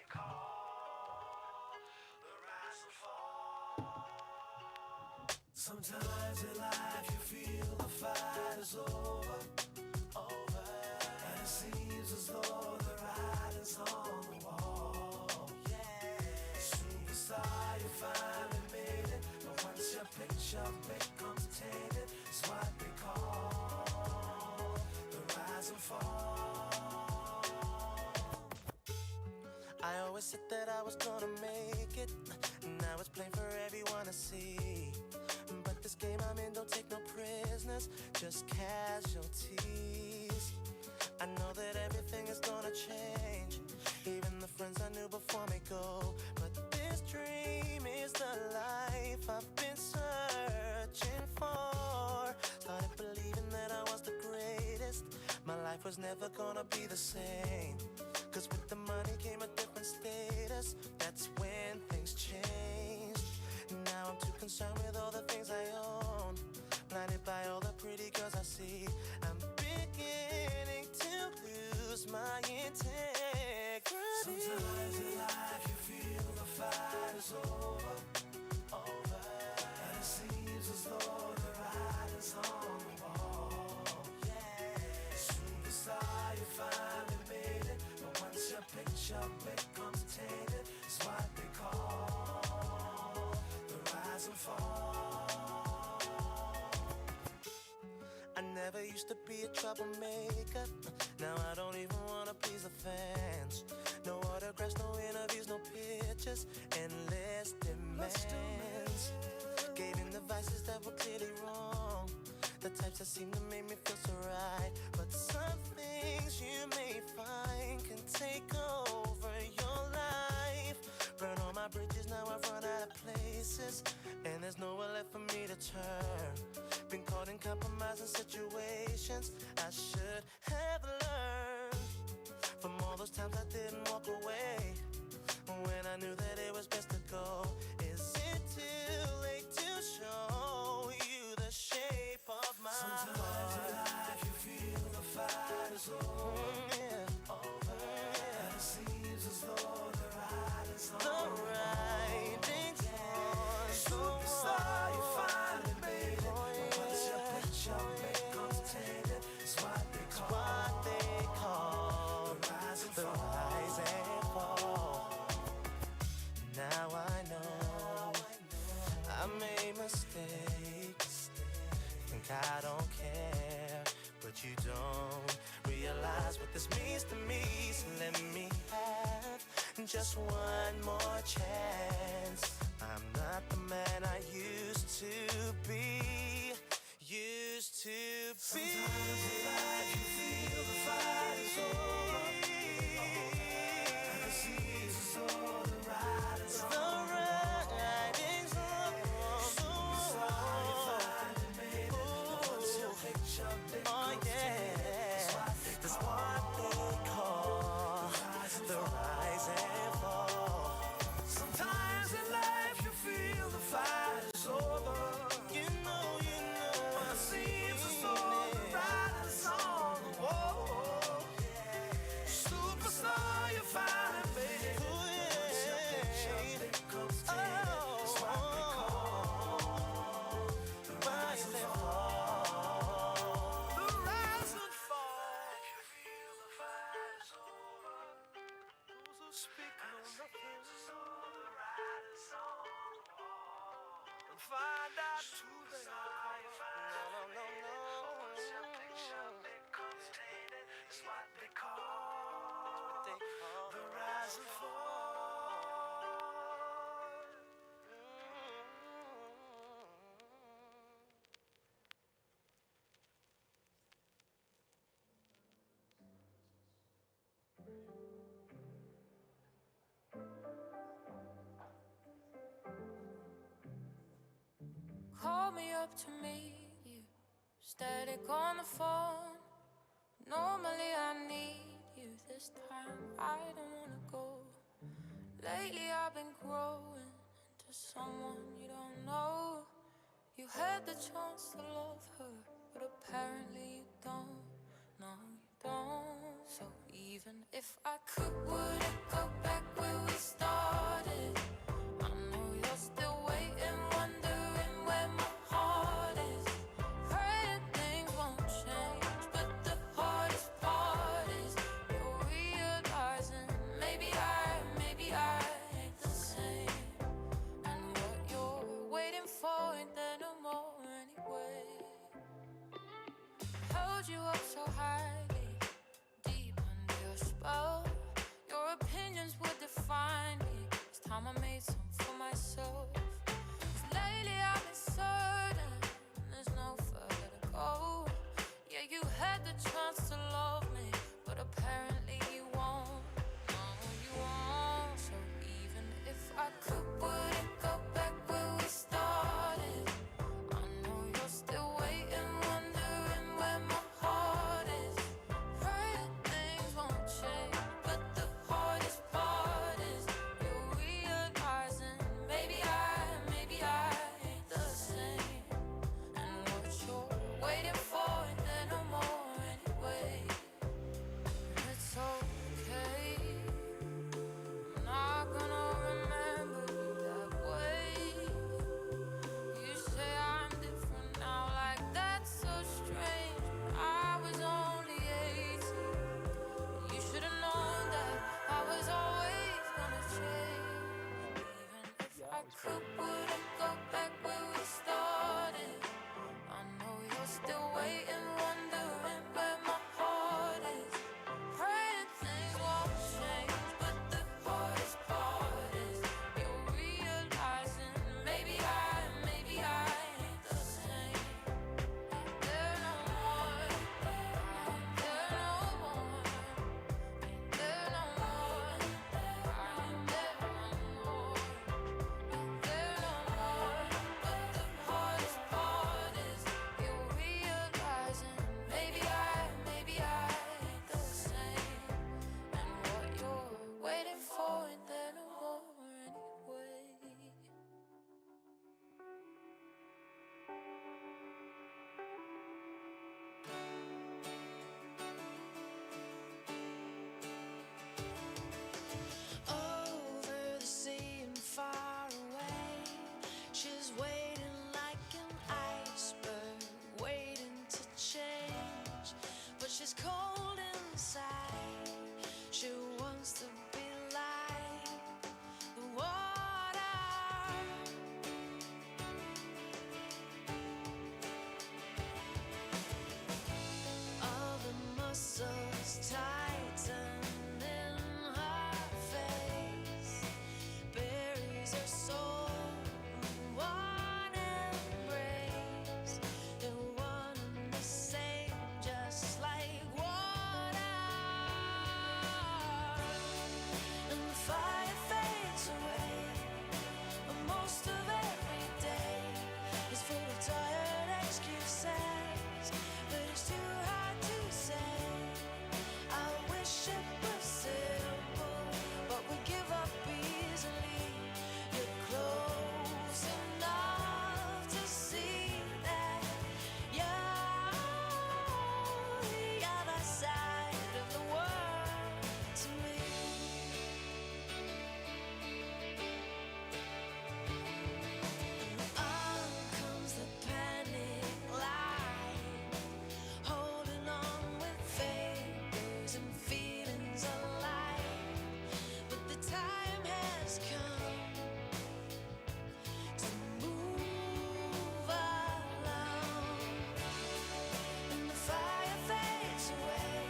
call the rise and fall. Sometimes in life you feel the fight is over, and it seems as though the writing's on the wall. Superstar, you finally made it, but once your picture becomes tainted, it's what they call the rise and fall. I always said that I was gonna make it, now it's plain for everyone to see. But this game I'm in don't take no prisoners, just casualties. I know that everything is gonna change, even the friends I knew before me go. But this dream is the life I've been searching for. Started believing that I was the greatest, my life was never gonna be the same. Cause with the money came a different status, that's when things changed. Now I'm too concerned with all the things I own, blinded by all the pretty girls I see. I'm beginning to lose my integrity. Sometimes in life you feel the fight is over, and it seems as though the writing's on the wall. Superstar, you finally made it, but once your picture becomes tainted, it's what they call the rise and fall. I never used to be a troublemaker, now I don't even wanna please the fans. No autographs, no interviews, no pictures, endless demands. Gave in the vices that were clearly wrong, the types that seem to make me feel so right. But some things you may find can take over your life. Burn all my bridges, now I've run out of places, and there's nowhere left for me to turn. Been caught in compromising situations I should have learned from all those times I didn't walk away when I knew that it was best to go. Is it too late to show you the shape of my heart? Sometimes in life you feel the fight is over, and it seems as though the writing's on the writing's on. Superstar, you finally made it, but once your picture becomes tainted, it's what they call the rise and fall. Now I know I made mistakes, think I don't care, but you don't realize what this means to me. So let me have just one more chance. I'm not the man I used to be. Sometimes in life you feel the fight is over, and it seems as though the writing's on the wall. Superstar, you finally made it, but once your picture becomes tainted, it's what they call the rise and fall. Sometimes in life you feel the fight is over, you know, and it seems as though the writing's on the wall. Superstar, you finally made it, but once your picture becomes tainted, it's what they call the rise and fall. The rise and fall. If you feel the fight is over, those who speak know nothing, so the writing's on the wall. And find out who they are. No. Once your picture becomes tainted, it's what they call the rise and fall. Call me up to meet you, static on the phone. Normally I need you, this time I don't wanna go. Lately I've been growing into someone you don't know. You had the chance to love her, but apparently you don't. No, you don't. So even if I could, would it go back where time I made some for myself. 'Cause lately I've been certain there's no further to go. Yeah, you had the chance to love me, but apparently you won't. No, you won't. So even if I could, would it go back where we started? I know you're still waiting, wondering where my heart is. Pray that things won't change, but the hardest part is you're realizing maybe I ain't the same. And what you're waiting for ain't there no more anyway. And it's okay, I'm not gonna remember you that way. You say I'm different now, like that's so strange. But I was only 18. You should have known that I was always gonna change. Even if I could, would I go back where we started? I know you're still waiting, wondering where my heart is. Pray that things won't change, but the hardest part is you're realizing maybe I ain't the same. Ain't there no more? Ain't there no more? Ain't there no more? Ain't there no more? Ain't there no more? But the hardest part is you're realizing maybe I ain't the same. And what you're waiting for ain't there no more anyway. Over the sea and far away, she's waiting like an iceberg, waiting to change. But she's cold inside. She wants to be like the water. All the muscles tighten in her face, buries her soul in one embrace. They're one and the same, just like water. And the fire fades away, but most of every day is full of tired excuses. But it's too hard to say. I wish it was simple, but we give up easily. You're close enough to see that you're the other side of the world to me. On comes the panic line, holding on with fingers and feelings alive. But the time has come to move along. And the fire fades away.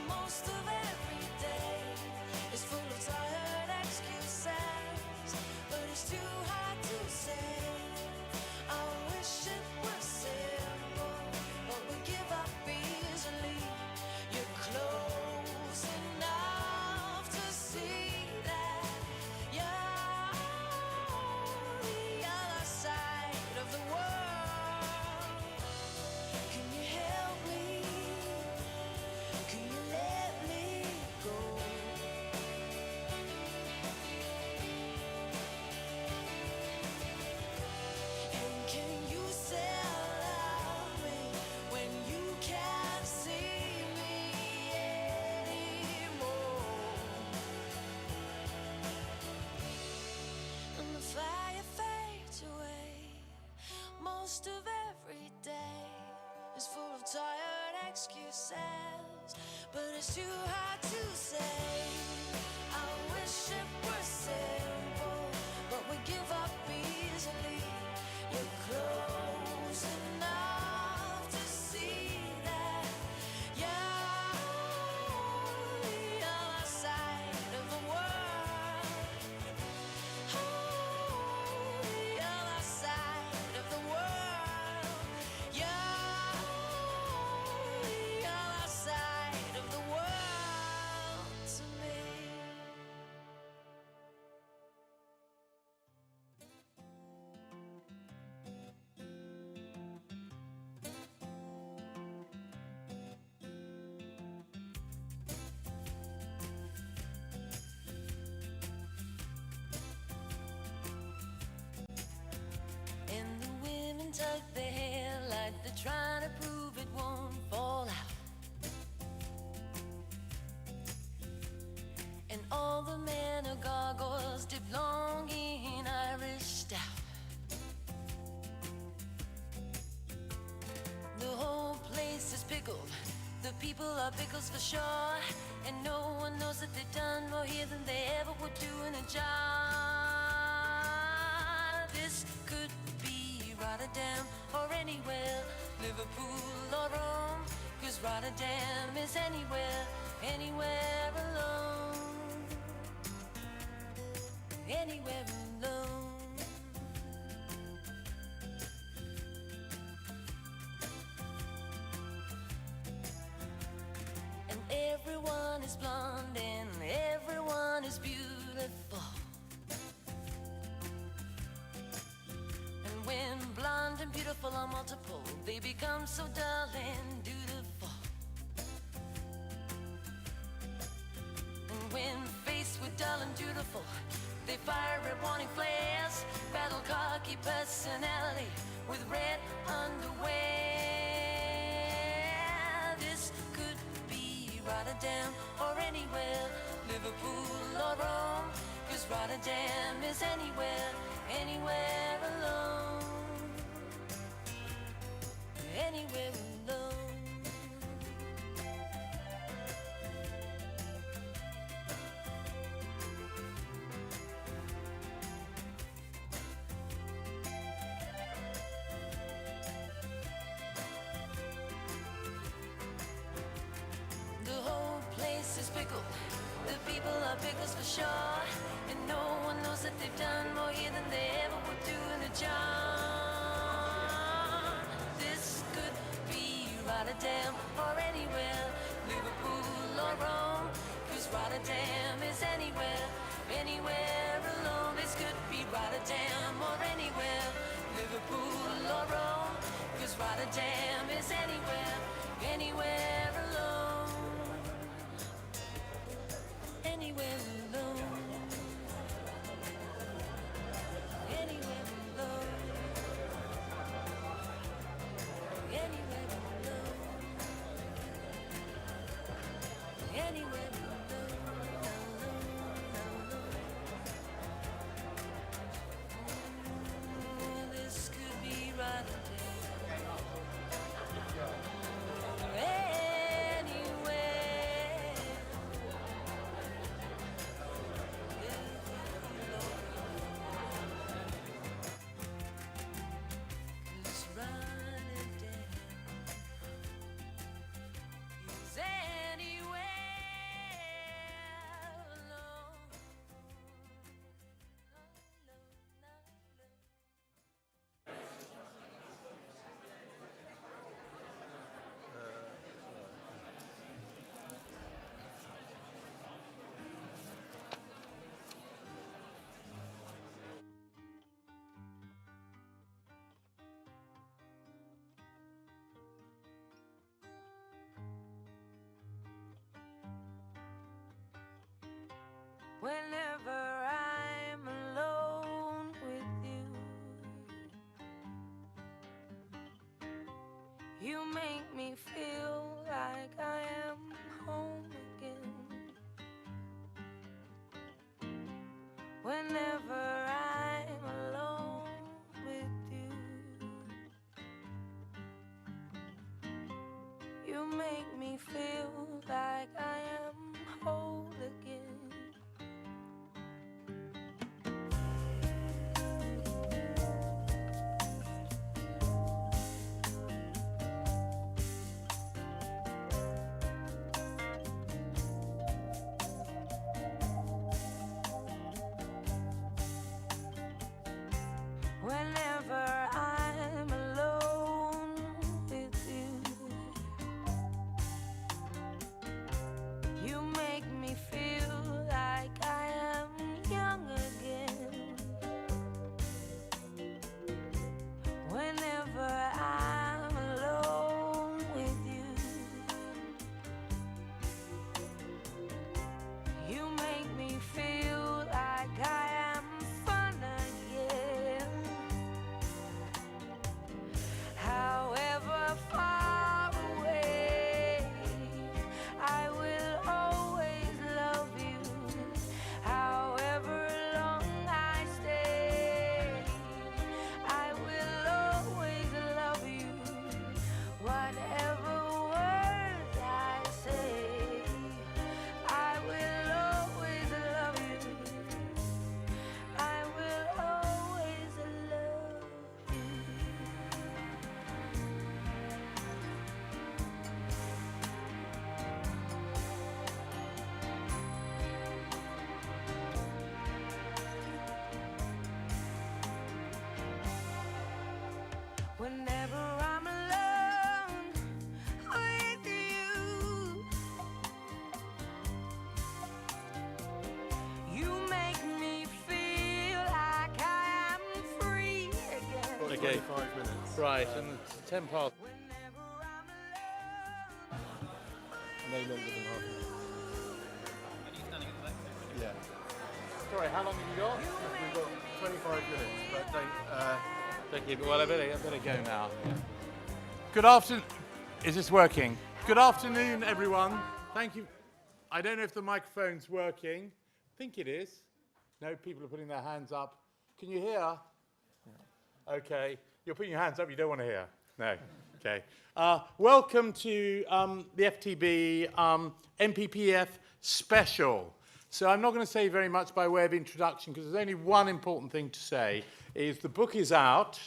Most of every day is full of tired excuses, but it's too hard to say. I wish it was simple, but we give up easily. You're close enough to see that you're the other side of the world. Can you help me? Can you let me go? And can you still love me when you can't see me anymore? And the fire fades away. Most of every day is full of tired excuses, but it's too hard to say. I wish it were simple, but we give up easily. You're close enough to see that you're the other side of the world. tug their hair like they're trying to prove it won't fall out. And all the men are gargoyles dipped long in Irish stout. The whole place is pickled, the people are pickles for sure. And no one knows that they've done more here than they ever would do in a jar. This could be Rotterdam or anywhere, Liverpool or Rome, 'cause Rotterdam is anywhere, anywhere alone, anywhere alone. And everyone is blonde and everyone is beautiful. And when blonde and beautiful are multiple, they become so dull and dutiful. And when faced with dull and dutiful, they fire red warning flares, battle cocky personality with red underwear. This could be Rotterdam or anywhere, Liverpool or Rome, 'cause Rotterdam is anywhere, anywhere alone, anywhere alone. The whole place is pickled, the people are pickles for sure. And no one knows that they've done more here than they ever would do in a jar. This could be Rotterdam or anywhere, Liverpool or Rome, 'cause Rotterdam is anywhere, anywhere alone. This could be Rotterdam or anywhere, Liverpool or Rome, 'cause Rotterdam is anywhere, anywhere alone, anywhere alone, anywhere alone, anywhere alone, anywhere alone. This could be Rotterdam. Whenever I'm alone with you, you make me feel like I am home again. Whenever I'm alone with you, you make me feel like I am whole again. Whenever I'm alone with you, you make me feel whenever I'm alone with you. You make me feel like I am free again. Okay. 5 minutes. Right, and it's 10 past. Whenever I'm No longer than half an hour. Yeah. Sorry, how long have you got? We've got 25 minutes, but Thank you. Well, I better go now. Good afternoon. Is this working? Good afternoon, everyone. Thank you. I don't know if the microphone's working. I think it is. No, people are putting their hands up. Can you hear? Okay. You're putting your hands up. You don't want to hear? No. Okay. Welcome to the FTB MPPF special. So I'm not going to say very much by way of introduction because there's only one important thing to say, is the book is out.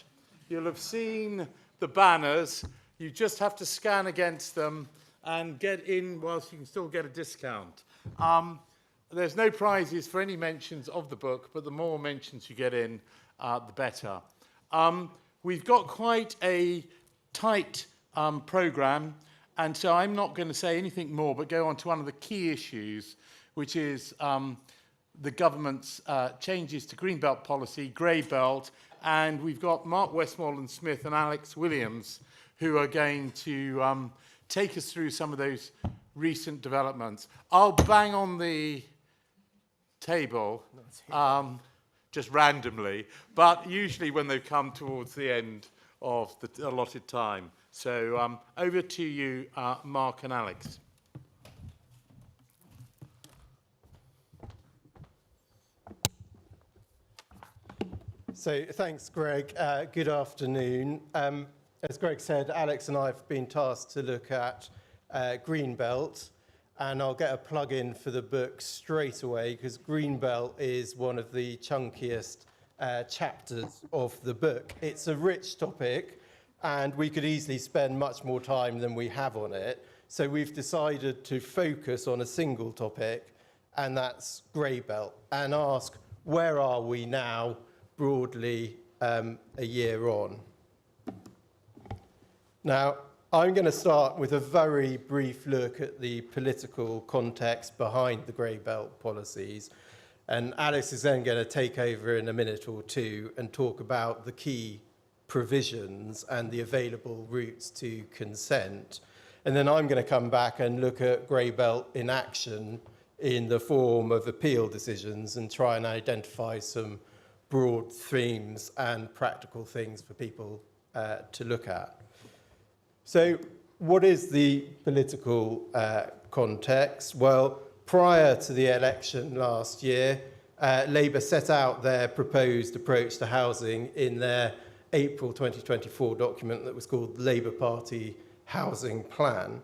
You'll have seen the banners. You just have to scan against them and get in whilst you can still get a discount. There's no prizes for any mentions of the book, but the more mentions you get in, the better. We've got quite a tight programme, and so I'm not going to say anything more, but go on to one of the key issues, which is the government's changes to Greenbelt policy, Grey Belt, and we've got Mark Westmoreland Smith and Alex Williams who are going to take us through some of those recent developments. I'll bang on the table just randomly, but usually when they come towards the end of the allotted time. So over to you, Mark and Alex. So thanks, Greg. Good afternoon. As Greg said, Alex and I have been tasked to look at Greenbelt, and I'll get a plug-in for the book straight away because Greenbelt is one of the chunkiest chapters of the book. It's a rich topic, and we could easily spend much more time than we have on it. So we've decided to focus on a single topic, and that's Grey Belt, and ask, where are we now, broadly, a year on? Now, I'm going to start with a very brief look at the political context behind the Grey Belt policies, and Alice is then going to take over in a minute or two and talk about the key provisions and the available routes to consent. And then I'm going to come back and look at Grey Belt in action in the form of appeal decisions and try and identify some broad themes and practical things for people to look at. So what is the political context? Well, prior to the election last year, Labour set out their proposed approach to housing in their April 2024 document that was called the Labour Party Housing Plan.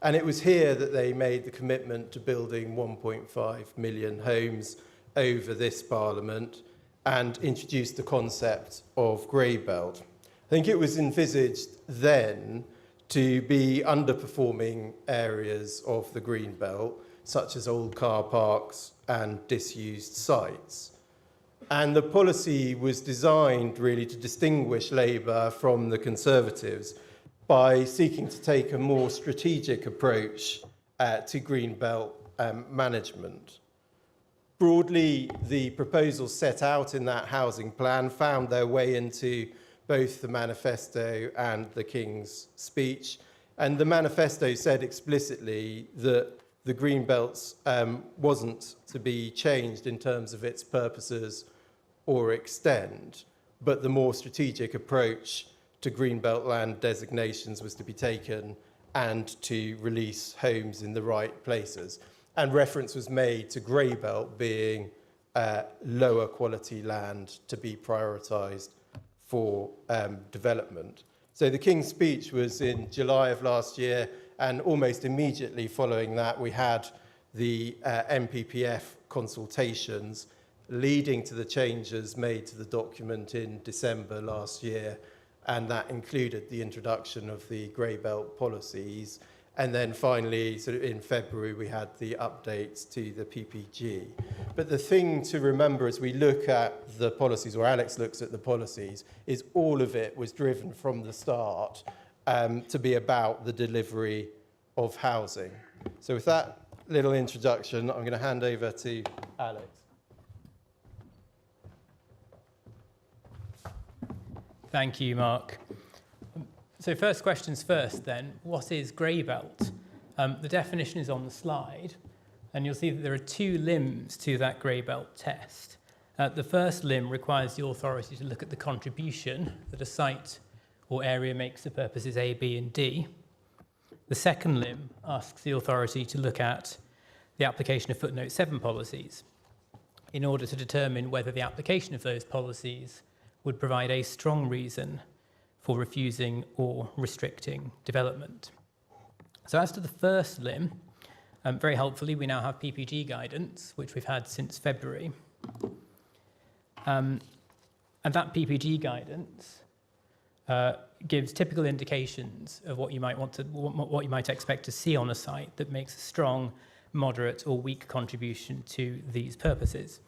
And it was here that they made the commitment to building 1.5 million homes over this Parliament and introduced the concept of Grey Belt. I think it was envisaged then to be underperforming areas of the Green Belt, such as old car parks and disused sites. And the policy was designed really to distinguish Labour from the Conservatives by seeking to take a more strategic approach to Green Belt management. Broadly, the proposals set out in that housing plan found their way into both the manifesto and the King's speech. And the manifesto said explicitly that the Green Belts wasn't to be changed in terms of its purposes or extent, but the more strategic approach to Green Belt land designations was to be taken and to release homes in the right places. And reference was made to Grey Belt being lower quality land to be prioritised for development. So the King's speech was in July of last year, and almost immediately following that, we had the MPPF consultations leading to the changes made to the document in December last year, and that included the introduction of the Grey Belt policies. And then finally, sort of in February, we had the updates to the PPG. But the thing to remember as we look at the policies, or Alex looks at the policies, is all of it was driven from the start to be about the delivery of housing. So with that little introduction, I'm going to hand over to Alex. Thank you, Mark. So first questions first then, what is grey belt? The definition is on the slide, and you'll see that there are two limbs to that grey belt test. The first limb requires the authority to look at the contribution that a site or area makes to purposes A, B, and D. The second limb asks the authority to look at the application of footnote 7 policies in order to determine whether the application of those policies would provide a strong reason for refusing or restricting development. So as to the first limb, very helpfully, we now have PPG guidance, which we've had since February. And that PPG guidance gives typical indications of what you might expect to see on a site that makes a strong, moderate, or weak contribution to these purposes.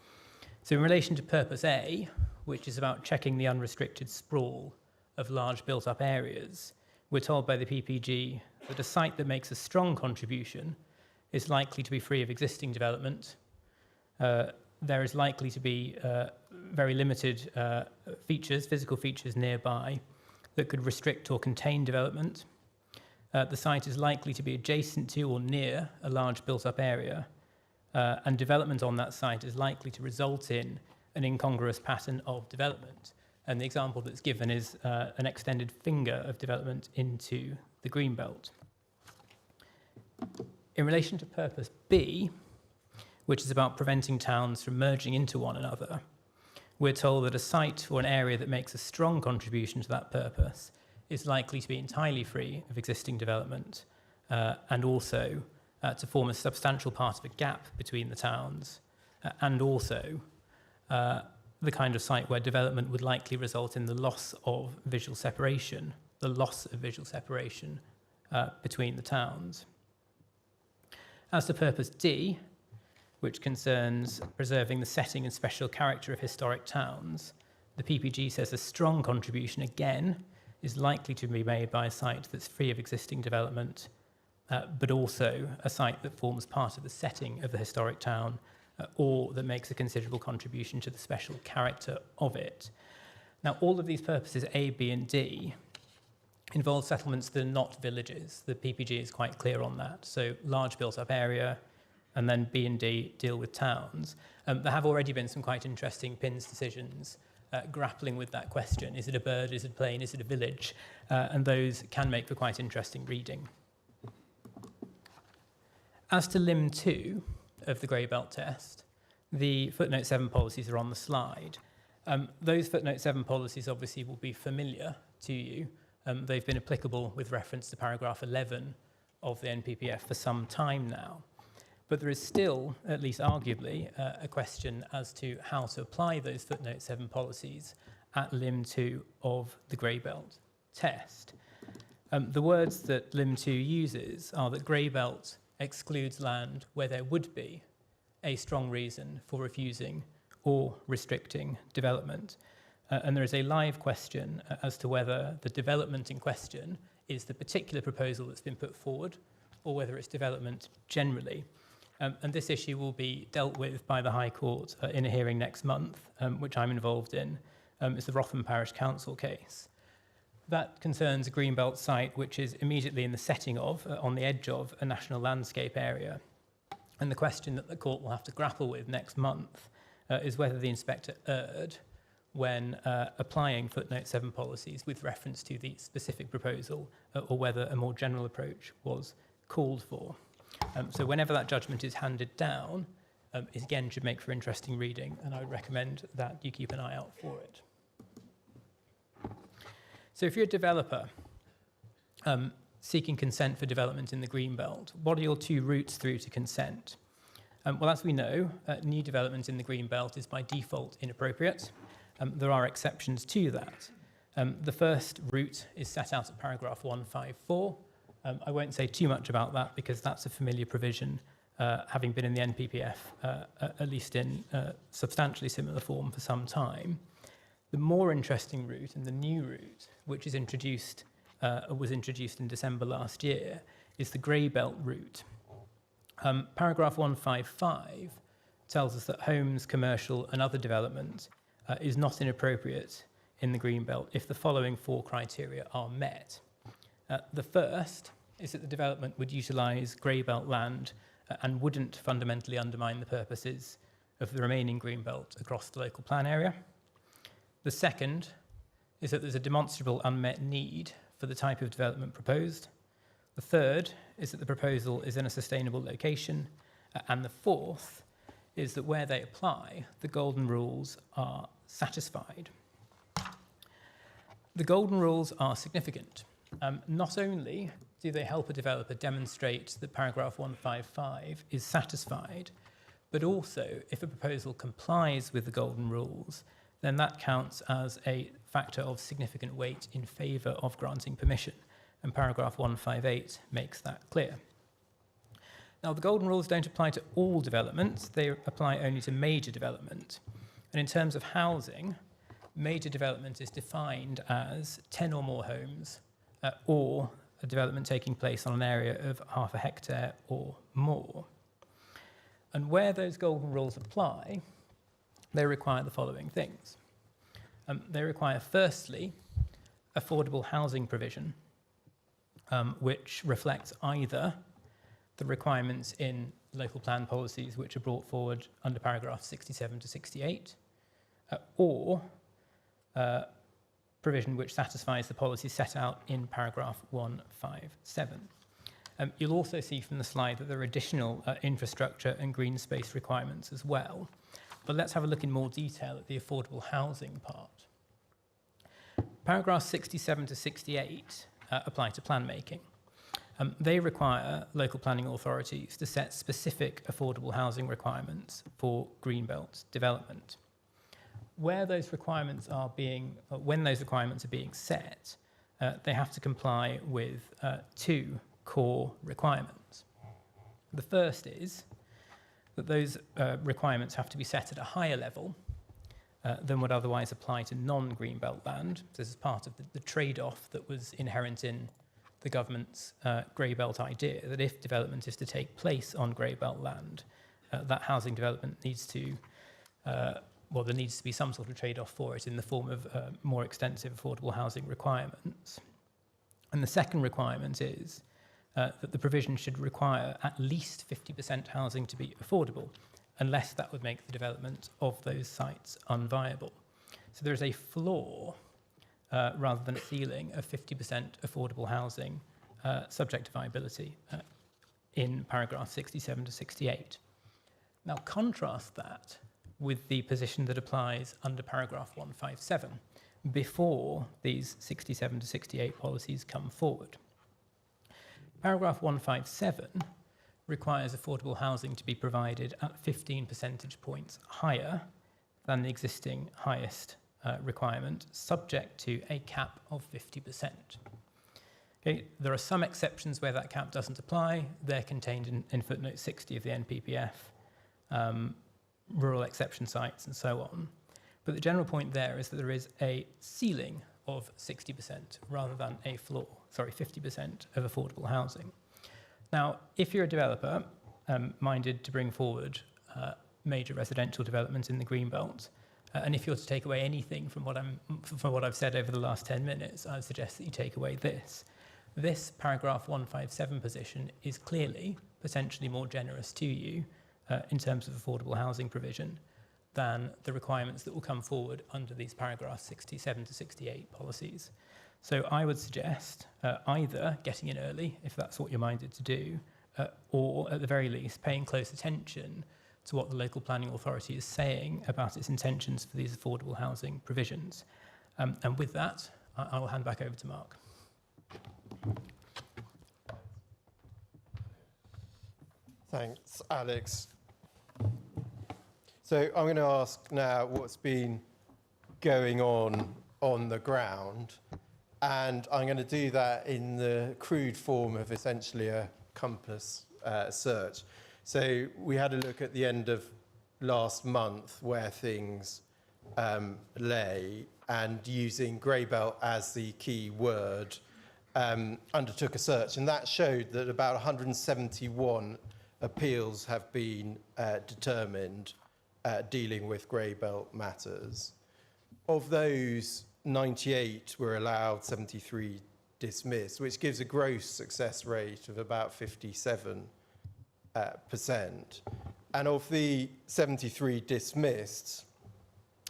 So in relation to purpose A, which is about checking the unrestricted sprawl of large built-up areas, we're told by the PPG that a site that makes a strong contribution is likely to be free of existing development. There is likely to be very limited physical features nearby that could restrict or contain development. The site is likely to be adjacent to or near a large built-up area, and development on that site is likely to result in an incongruous pattern of development. And the example that's given is an extended finger of development into the greenbelt. In relation to purpose B, which is about preventing towns from merging into one another, we're told that a site or an area that makes a strong contribution to that purpose is likely to be entirely free of existing development and also to form a substantial part of a gap between the towns and also the kind of site where development would likely result in the loss of visual separation between the towns. As to purpose D, which concerns preserving the setting and special character of historic towns, the PPG says a strong contribution, again, is likely to be made by a site that's free of existing development, but also a site that forms part of the setting of the historic town or that makes a considerable contribution to the special character of it. Now, all of these purposes, A, B, and D, involve settlements that are not villages. The PPG is quite clear on that. So large built-up area, and then B and D deal with towns. There have already been some quite interesting PINS decisions grappling with that question. Is it a bird, is it a plane, is it a village? And those can make for quite interesting reading. As to limb 2 of the grey belt test, the footnote 7 policies are on the slide. Those footnote 7 policies obviously will be familiar to you. They've been applicable with reference to paragraph 11 of the NPPF for some time now. But there is still, at least arguably, a question as to how to apply those footnote 7 policies at limb 2 of the grey belt test. The words that limb 2 uses are that grey belt excludes land where there would be a strong reason for refusing or restricting development. And there is a live question as to whether the development in question is the particular proposal that's been put forward or whether it's development generally. And this issue will be dealt with by the High Court in a hearing next month, which I'm involved in. It's the Wrotham Parish Council case. That concerns a greenbelt site which is immediately in the setting of, on the edge of, a national landscape area. And the question that the court will have to grapple with next month is whether the inspector erred when applying footnote 7 policies with reference to the specific proposal or whether a more general approach was called for. So whenever that judgment is handed down, it again should make for interesting reading, and I would recommend that you keep an eye out for it. So if you're a developer seeking consent for development in the Greenbelt, what are your two routes through to consent? Well, as we know, new development in the Greenbelt is by default inappropriate. There are exceptions to that. The first route is set out at paragraph 154 I won't say too much about that because that's a familiar provision, having been in the NPPF, at least in substantially similar form for some time. The more interesting route and the new route, which is was introduced in December last year, is the grey belt route. Paragraph 155 tells us that homes, commercial and other development is not inappropriate in the green belt if the following 4 criteria are met. The first is that the development would utilise grey belt land and wouldn't fundamentally undermine the purposes of the remaining green belt across the local plan area. The second is that there's a demonstrable unmet need for the type of development proposed. The third is that the proposal is in a sustainable location. And the fourth is that where they apply, the golden rules are satisfied. The golden rules are significant. Not only do they help a developer demonstrate that paragraph 155 is satisfied, but also if a proposal complies with the golden rules, then that counts as a factor of significant weight in favour of granting permission. And paragraph 158 makes that clear. Now, the golden rules don't apply to all developments. They apply only to major development. And in terms of housing, major development is defined as 10 or more homes or a development taking place on an area of half a hectare or more. And where those golden rules apply, they require the following things. They require, firstly, affordable housing provision, which reflects either the requirements in local plan policies which are brought forward under paragraphs 67 to 68, or provision which satisfies the policy set out in paragraph 157. You'll also see from the slide that there are additional infrastructure and green space requirements as well. But let's have a look in more detail at the affordable housing part. Paragraphs 67 to 68 apply to plan making. They require local planning authorities to set specific affordable housing requirements for greenbelt development. When those requirements are being set, they have to comply with 2 core requirements. The first is that those requirements have to be set at a higher level than would otherwise apply to non-greenbelt land. This is part of the trade-off that was inherent in the government's grey belt idea, that if development is to take place on grey belt land, that housing development needs to, there needs to be some sort of trade-off for it in the form of more extensive affordable housing requirements. And the second requirement is that the provision should require at least 50% housing to be affordable, unless that would make the development of those sites unviable. So there is a floor rather than a ceiling of 50% affordable housing subject to viability in paragraph 67 to 68. Now contrast that with the position that applies under paragraph 157 before these 67 to 68 policies come forward. Paragraph 157 requires affordable housing to be provided at 15 percentage points higher than the existing highest requirement, subject to a cap of 50%. Okay, there are some exceptions where that cap doesn't apply. They're contained in footnote 60 of the NPPF, rural exception sites and so on. But the general point there is that there is a ceiling of 60% rather than a floor, 50% of affordable housing. Now, if you're a developer minded to bring forward major residential development in the Greenbelt, and if you're to take away anything from what I've said over the last 10 minutes, I would suggest that you take away this. This paragraph 157 position is clearly potentially more generous to you in terms of affordable housing provision than the requirements that will come forward under these paragraphs 67 to 68 policies. So I would suggest either getting in early, if that's what you're minded to do, or at the very least paying close attention to what the local planning authority is saying about its intentions for these affordable housing provisions. And with that, I will hand back over to Mark. Thanks, Alex. So I'm going to ask now what's been going on the ground. And I'm going to do that in the crude form of essentially a compass search. So we had a look at the end of last month where things lay, and using grey belt as the key word, undertook a search, and that showed that about 171 appeals have been determined dealing with grey belt matters. Of those, 98 were allowed, 73 dismissed, which gives a gross success rate of about 57%. And of the 73 dismissed,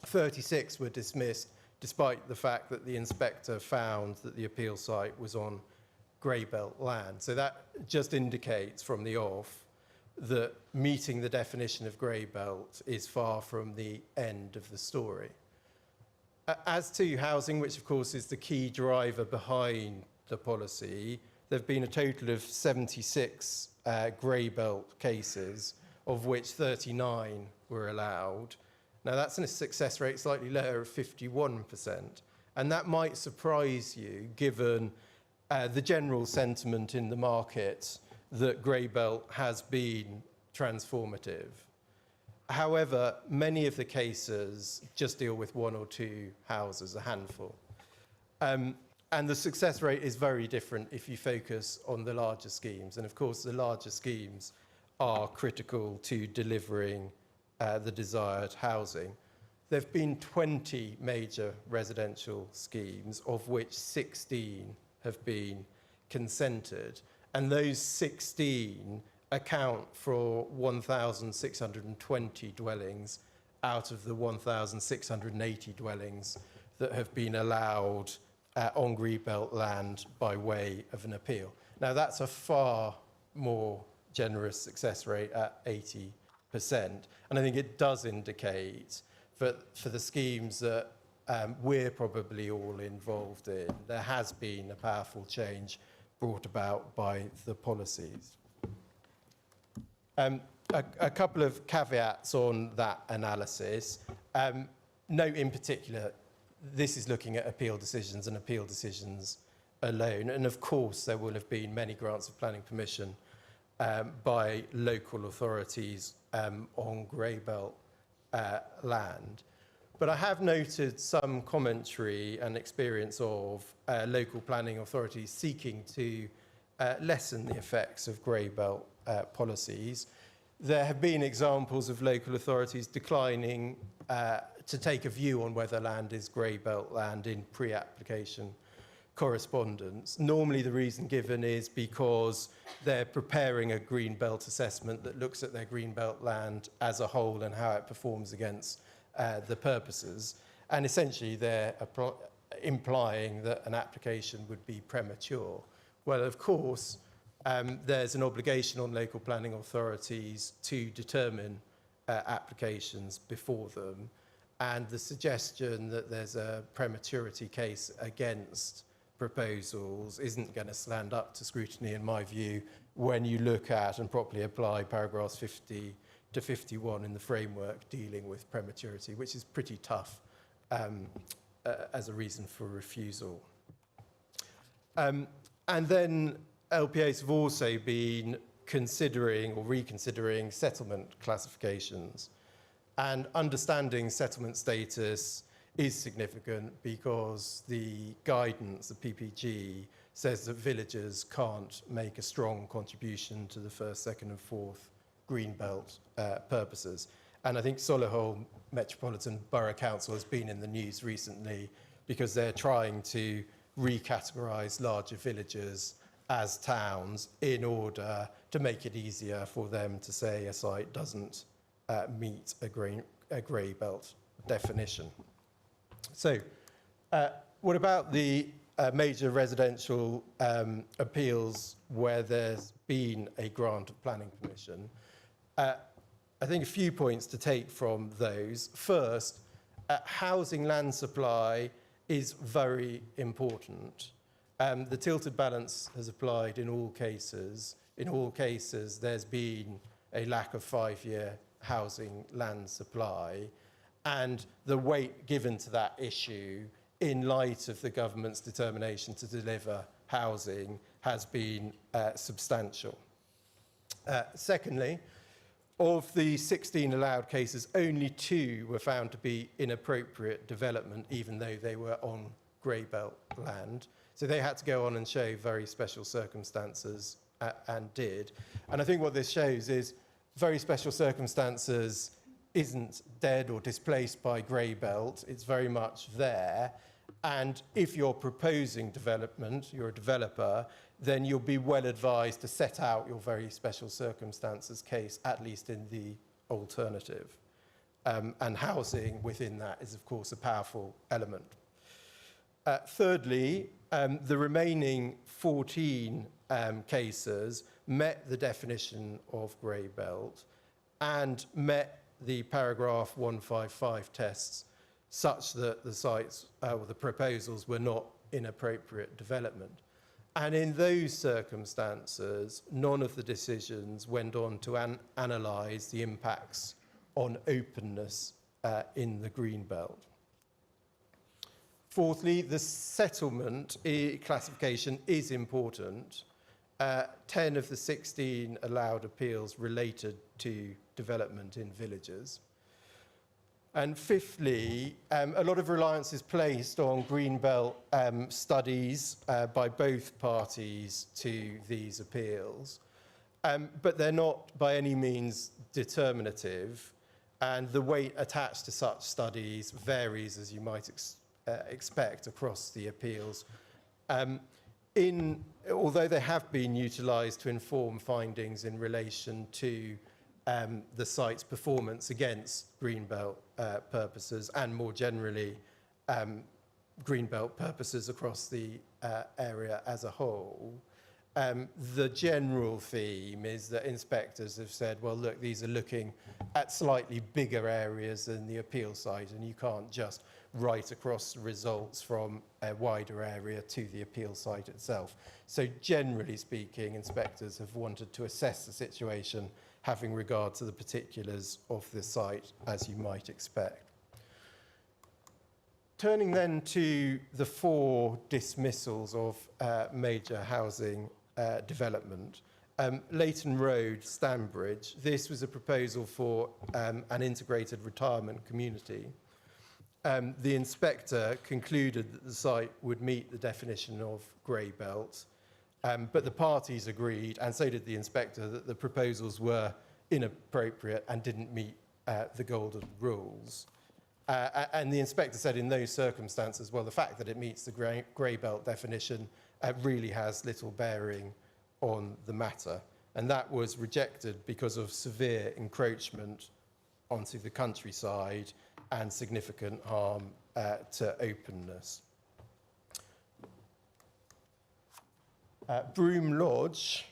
36 were dismissed despite the fact that the inspector found that the appeal site was on grey belt land. So that just indicates from the off that meeting the definition of grey belt is far from the end of the story. As to housing, which of course is the key driver behind the policy, there have been a total of 76 grey belt cases, of which 39 were allowed. Now that's a success rate slightly lower of 51%, and that might surprise you given the general sentiment in the market that grey belt has been transformative. However, many of the cases just deal with one or two houses, a handful. And the success rate is very different if you focus on the larger schemes. And of course, the larger schemes are critical to delivering the desired housing. There have been 20 major residential schemes, of which 16 have been consented. And those 16 account for 1,620 dwellings out of the 1,680 dwellings that have been allowed on grey belt land by way of an appeal. Now, that's a far more generous success rate at 80%. And I think it does indicate for the schemes that we're probably all involved in, there has been a powerful change brought about by the policies. A couple of caveats on that analysis. Note in particular, this is looking at appeal decisions and appeal decisions alone. And of course, there will have been many grants of planning permission by local authorities on grey belt land. But I have noted some commentary and experience of local planning authorities seeking to lessen the effects of grey belt policies. There have been examples of local authorities declining to take a view on whether land is grey belt land in pre-application correspondence. Normally the reason given is because they're preparing a green belt assessment that looks at their green belt land as a whole and how it performs against the purposes. And essentially they're implying that an application would be premature. Well, of course, there's an obligation on local planning authorities to determine applications before them. And the suggestion that there's a prematurity case against proposals isn't going to stand up to scrutiny, in my view, when you look at and properly apply paragraphs 50 to 51 in the framework dealing with prematurity, which is pretty tough as a reason for refusal. And then LPAs have also been considering or reconsidering settlement classifications. And understanding settlement status is significant because the guidance, the PPG, says that villagers can't make a strong contribution to the first, second and fourth greenbelt purposes. And I think Solihull Metropolitan Borough Council has been in the news recently because they're trying to recategorise larger villages as towns in order to make it easier for them to say a site doesn't meet a grey belt definition. So what about the major residential appeals where there's been a grant of planning permission? I think a few points to take from those. First, housing land supply is very important. The tilted balance has applied in all cases. In all cases, there's been a lack of 5-year housing land supply, and the weight given to that issue in light of the government's determination to deliver housing, has been substantial. Secondly, of the 16 allowed cases, only 2 were found to be inappropriate development, even though they were on grey belt land. So they had to go on and show very special circumstances, and did. And I think what this shows is very special circumstances isn't dead or displaced by grey belt. It's very much there. And if you're proposing development, you're a developer, then you'll be well advised to set out your very special circumstances case, at least in the alternative. And housing within that is, of course, a powerful element. Thirdly, the remaining 14 cases met the definition of grey belt and met the paragraph 155 tests such that the sites or the proposals were not inappropriate development. And in those circumstances, none of the decisions went on to analyse the impacts on openness in the green belt. Fourthly, the settlement classification is important. 10 of the 16 allowed appeals related to development in villages. And fifthly, a lot of reliance is placed on greenbelt studies by both parties to these appeals, but they're not by any means determinative, and the weight attached to such studies varies, as you might expect, across the appeals. Although they have been utilised to inform findings in relation to the site's performance against greenbelt purposes and more generally greenbelt purposes across the area as a whole, the general theme is that inspectors have said, well, look, these are looking at slightly bigger areas than the appeal site, and you can't just write across results from a wider area to the appeal site itself. So generally speaking, inspectors have wanted to assess the situation having regard to the particulars of the site, as you might expect. Turning then to the 4 dismissals of major housing development. Leighton Road, Stanbridge, this was a proposal for an integrated retirement community. The inspector concluded that the site would meet the definition of grey belt, but the parties agreed, and so did the inspector, that the proposals were inappropriate and didn't meet the golden rules. And the inspector said in those circumstances, well, the fact that it meets the grey belt definition really has little bearing on the matter. And that was rejected because of severe encroachment onto the countryside and significant harm to openness. Broome Lodge,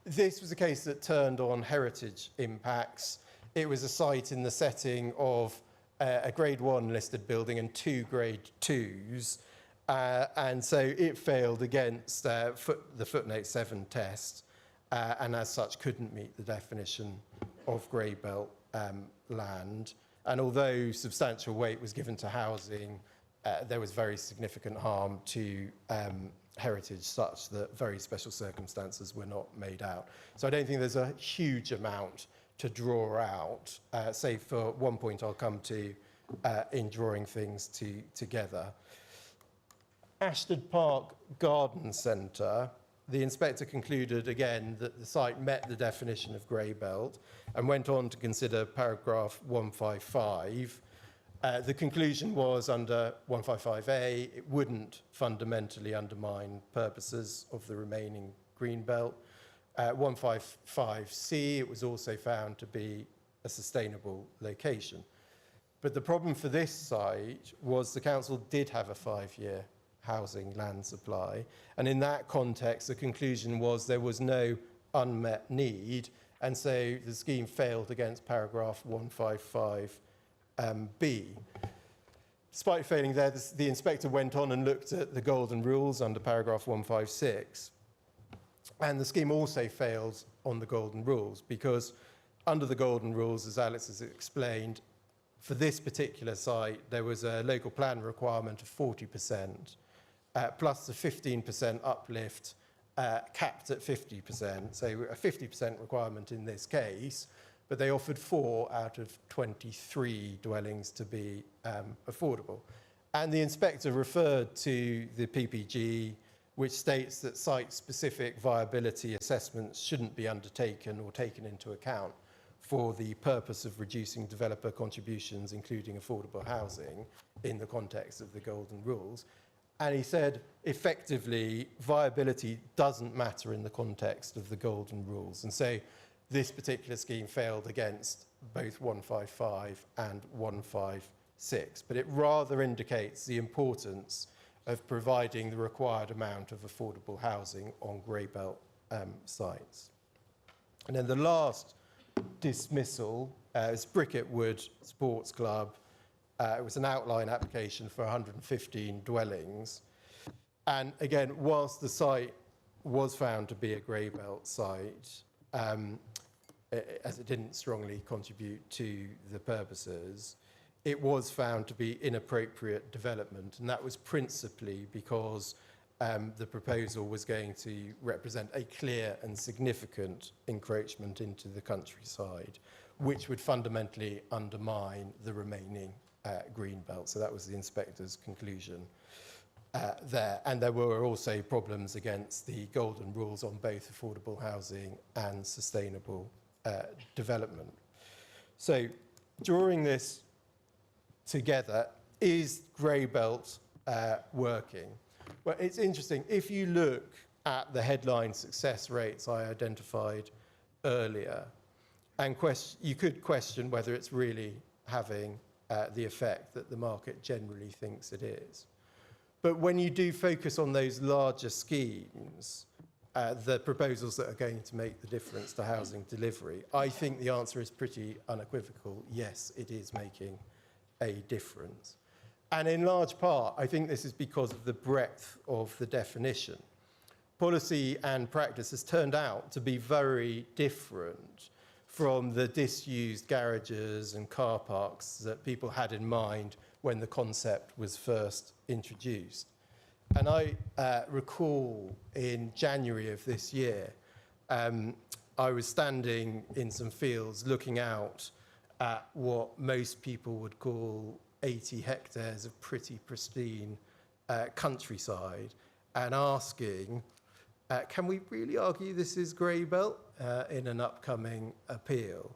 this was a case that turned on heritage impacts. It was a site in the setting of a grade 1 listed building and 2 grade 2s, and so it failed against the footnote 7 test, and as such couldn't meet the definition of grey belt land. And although substantial weight was given to housing, there was very significant harm to heritage, such that very special circumstances were not made out. So I don't think there's a huge amount to draw out, save for one point I'll come to in drawing things together. Ashton Park Garden Centre, the inspector concluded again that the site met the definition of grey belt and went on to consider paragraph 155. The conclusion was under 155A, it wouldn't fundamentally undermine purposes of the remaining green belt. 155C, it was also found to be a sustainable location. But the problem for this site was the council did have a 5-year housing land supply, and in that context the conclusion was there was no unmet need, and so the scheme failed against paragraph 155B. Despite failing there, the inspector went on and looked at the golden rules under paragraph 156, and the scheme also failed on the golden rules because under the golden rules, as Alex has explained, for this particular site, there was a local plan requirement of 40%, plus a 15% uplift, capped at 50%. So a 50% requirement in this case, but they offered 4 out of 23 dwellings to be affordable. And the inspector referred to the PPG, which states that site-specific viability assessments shouldn't be undertaken or taken into account for the purpose of reducing developer contributions, including affordable housing, in the context of the Golden Rules. And he said, effectively, viability doesn't matter in the context of the Golden Rules. And so this particular scheme failed against both 155 and 156. But it rather indicates the importance of providing the required amount of affordable housing on grey belt sites. And then the last dismissal is Bricket Wood Sports Club. It was an outline application for 115 dwellings. And again, whilst the site was found to be a grey belt site, as it didn't strongly contribute to the purposes, it was found to be inappropriate development, and that was principally because the proposal was going to represent a clear and significant encroachment into the countryside, which would fundamentally undermine the remaining green belt. So that was the inspector's conclusion there. And there were also problems against the Golden Rules on both affordable housing and sustainable development. So drawing this together, is grey belt working? Well, it's interesting. If you look at the headline success rates I identified earlier, and you could question whether it's really having the effect that the market generally thinks it is. But when you do focus on those larger schemes, the proposals that are going to make the difference to housing delivery, I think the answer is pretty unequivocal. Yes, it is making a difference. And in large part, I think this is because of the breadth of the definition. Policy and practice has turned out to be very different from the disused garages and car parks that people had in mind when the concept was first introduced. And I recall in January of this year, I was standing in some fields looking out at what most people would call 80 hectares of pretty pristine countryside and asking, can we really argue this is grey belt in an upcoming appeal?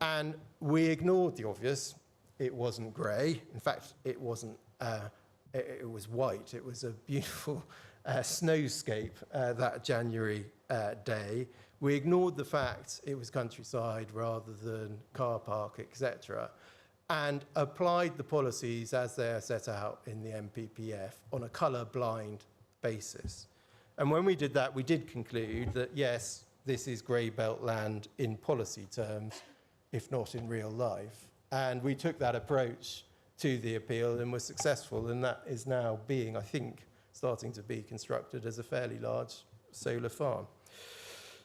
And we ignored the obvious. It wasn't grey. In fact, it wasn't. It was white. It was a beautiful snowscape that January day. We ignored the fact it was countryside rather than car park, etc., and applied the policies as they are set out in the MPPF on a colour-blind basis. And when we did that, we did conclude that, yes, this is grey belt land in policy terms, if not in real life. And we took that approach to the appeal and were successful, and that is now being, I think, starting to be constructed as a fairly large solar farm.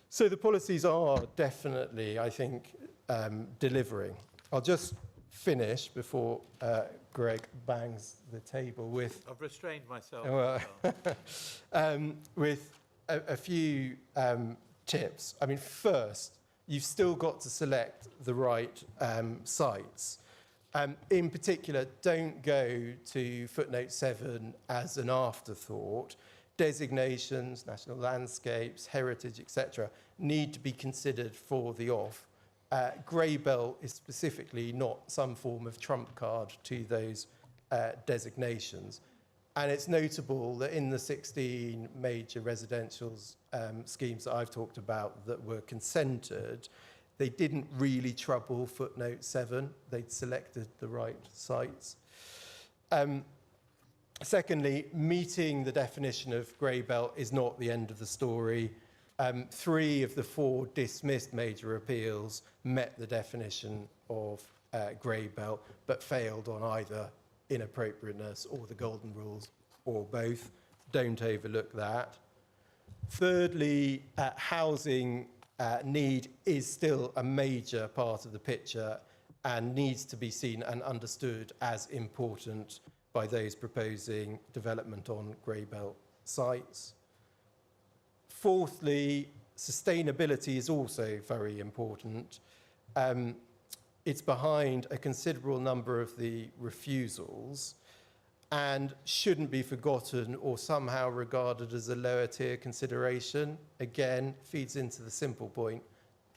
So the policies are definitely, I think, delivering. I'll just finish before Greg bangs the table with... I've restrained myself. With a few tips. I mean, first, you've still got to select the right sites. In particular, don't go to footnote 7 as an afterthought. Designations, national landscapes, heritage, etc., need to be considered for the off. Grey belt is specifically not some form of trump card to those designations. And it's notable that in the 16 major residential schemes that I've talked about that were consented, they didn't really trouble footnote 7. They'd selected the right sites. Secondly, meeting the definition of grey belt is not the end of the story. 3 of the 4 dismissed major appeals met the definition of grey belt, but failed on either inappropriateness or the Golden Rules, or both. Don't overlook that. Thirdly, housing need is still a major part of the picture, and needs to be seen and understood as important by those proposing development on grey belt sites. Fourthly, sustainability is also very important. It's behind a considerable number of the refusals and shouldn't be forgotten or somehow regarded as a lower tier consideration. Again, feeds into the simple point,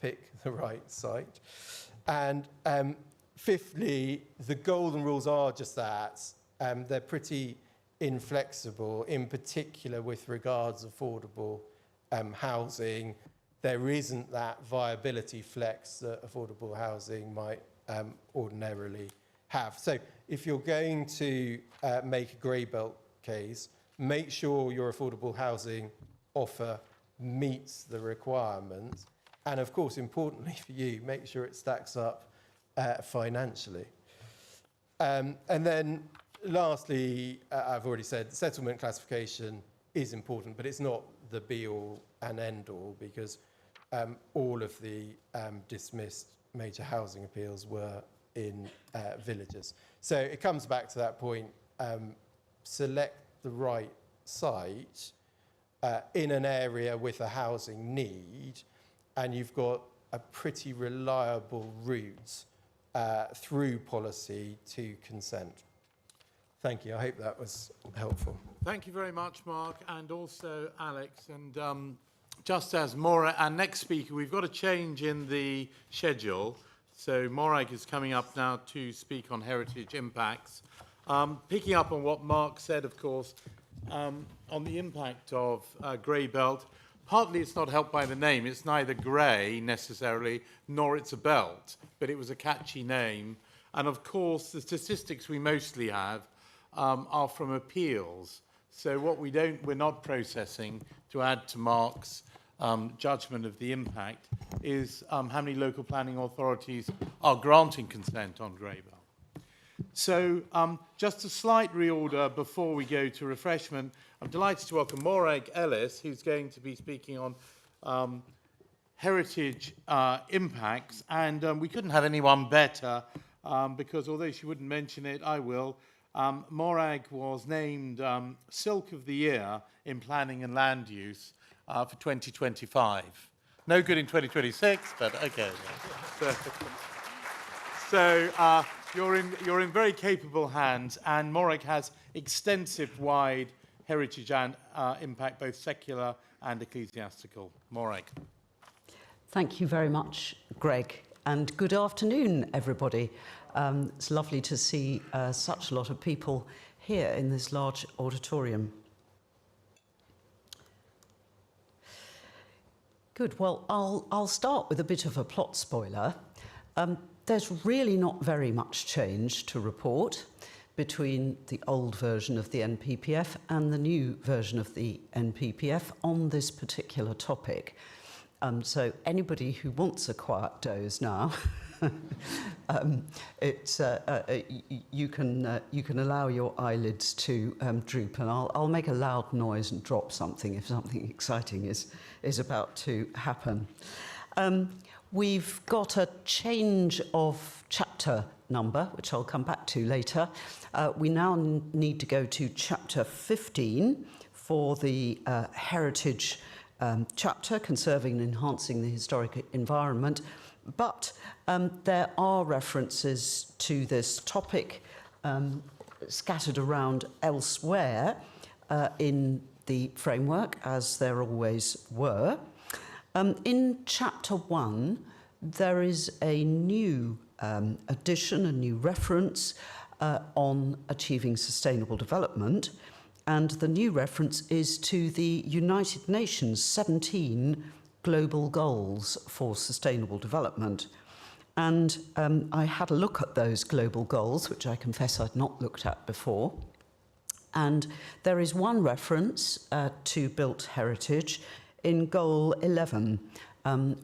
pick the right site. And fifthly, the golden rules are just that. They're pretty inflexible, in particular with regards affordable housing. There isn't that viability flex that affordable housing might ordinarily have. So if you're going to make a grey belt case, make sure your affordable housing offer meets the requirements. And of course, importantly for you, make sure it stacks up financially. And then lastly, I've already said settlement classification is important, but it's not the be-all and end-all, because all of the dismissed major housing appeals were in villages. So it comes back to that point, select the right site in an area with a housing need, and you've got a pretty reliable route through policy to consent. Thank you. I hope that was helpful. Thank you very much, Mark, and also Alex. And just as Morag, our next speaker, we've got a change in the schedule. So Morag is coming up now to speak on heritage impacts. Picking up on what Mark said, of course, on the impact of grey belt, partly it's not helped by the name. It's neither grey necessarily, nor it's a belt, but it was a catchy name. And of course, the statistics we mostly have are from appeals. So what we're not processing, to add to Mark's judgment of the impact, is how many local planning authorities are granting consent on grey belt. So just a slight reorder before we go to refreshment. I'm delighted to welcome Morag Ellis, who's going to be speaking on heritage impacts. And we couldn't have anyone better because although she wouldn't mention it, I will. Morag was named Silk of the Year in Planning and Land Use for 2025. No good in 2026, but okay. So you're in very capable hands, and Morag has extensive, wide heritage and impact, both secular and ecclesiastical. Morag. Thank you very much, Greg, and good afternoon, everybody. It's lovely to see such a lot of people here in this large auditorium. Good. Well, I'll start with a bit of a plot spoiler. There's really not very much change to report between the old version of the NPPF and the new version of the NPPF on this particular topic. So anybody who wants a quiet doze now, you can allow your eyelids to droop, and I'll make a loud noise and drop something if something exciting is about to happen. We've got a change of chapter number, which I'll come back to later. We now need to go to chapter 15 for the heritage chapter, conserving and enhancing the historic environment. But there are references to this topic scattered around elsewhere in the framework, as there always were. In chapter 1, there is a new addition, a new reference on achieving sustainable development. And the new reference is to the United Nations 17 Global Goals for Sustainable Development. And I had a look at those global goals, which I confess I'd not looked at before. And there is one reference to built heritage in Goal 11,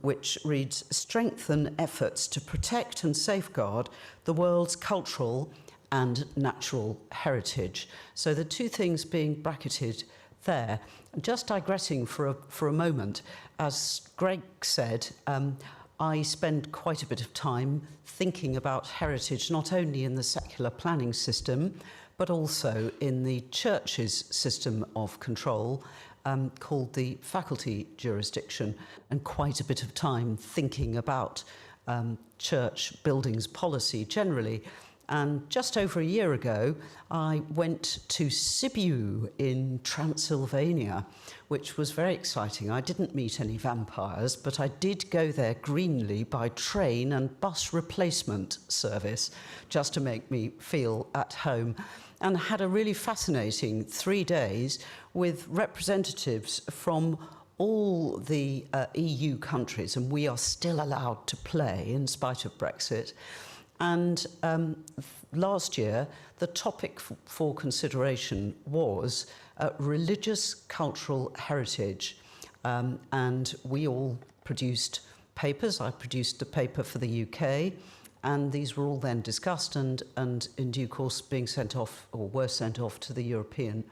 which reads, strengthen efforts to protect and safeguard the world's cultural and natural heritage. So the two things being bracketed there. Just digressing for a moment, as Greg said, I spend quite a bit of time thinking about heritage, not only in the secular planning system, but also in the church's system of control, called the faculty jurisdiction, and quite a bit of time thinking about church buildings policy generally. And just over a year ago, I went to Sibiu in Transylvania, which was very exciting. I didn't meet any vampires, but I did go there greenly by train and bus replacement service, just to make me feel at home, and had a really fascinating 3 days with representatives from all the EU countries, and we are still allowed to play in spite of Brexit. And last year, the topic for consideration was religious cultural heritage. And we all produced papers. I produced the paper for the UK, and these were all then discussed and in due course being sent off, or were sent off, to the European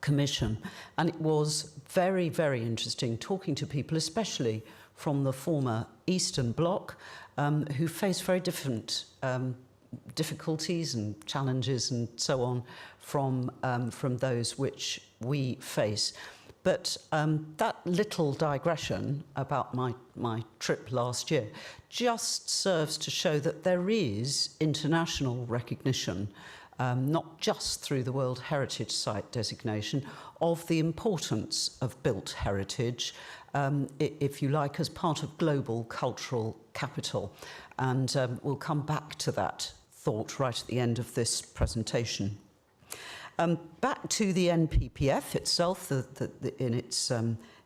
Commission. And it was very, very interesting talking to people, especially from the former Eastern Bloc, who face very different difficulties and challenges and so on from those which we face. But that little digression about my trip last year just serves to show that there is international recognition, not just through the World Heritage Site designation, of the importance of built heritage, if you like, as part of global cultural capital. And we'll come back to that thought right at the end of this presentation. Back to the NPPF itself, in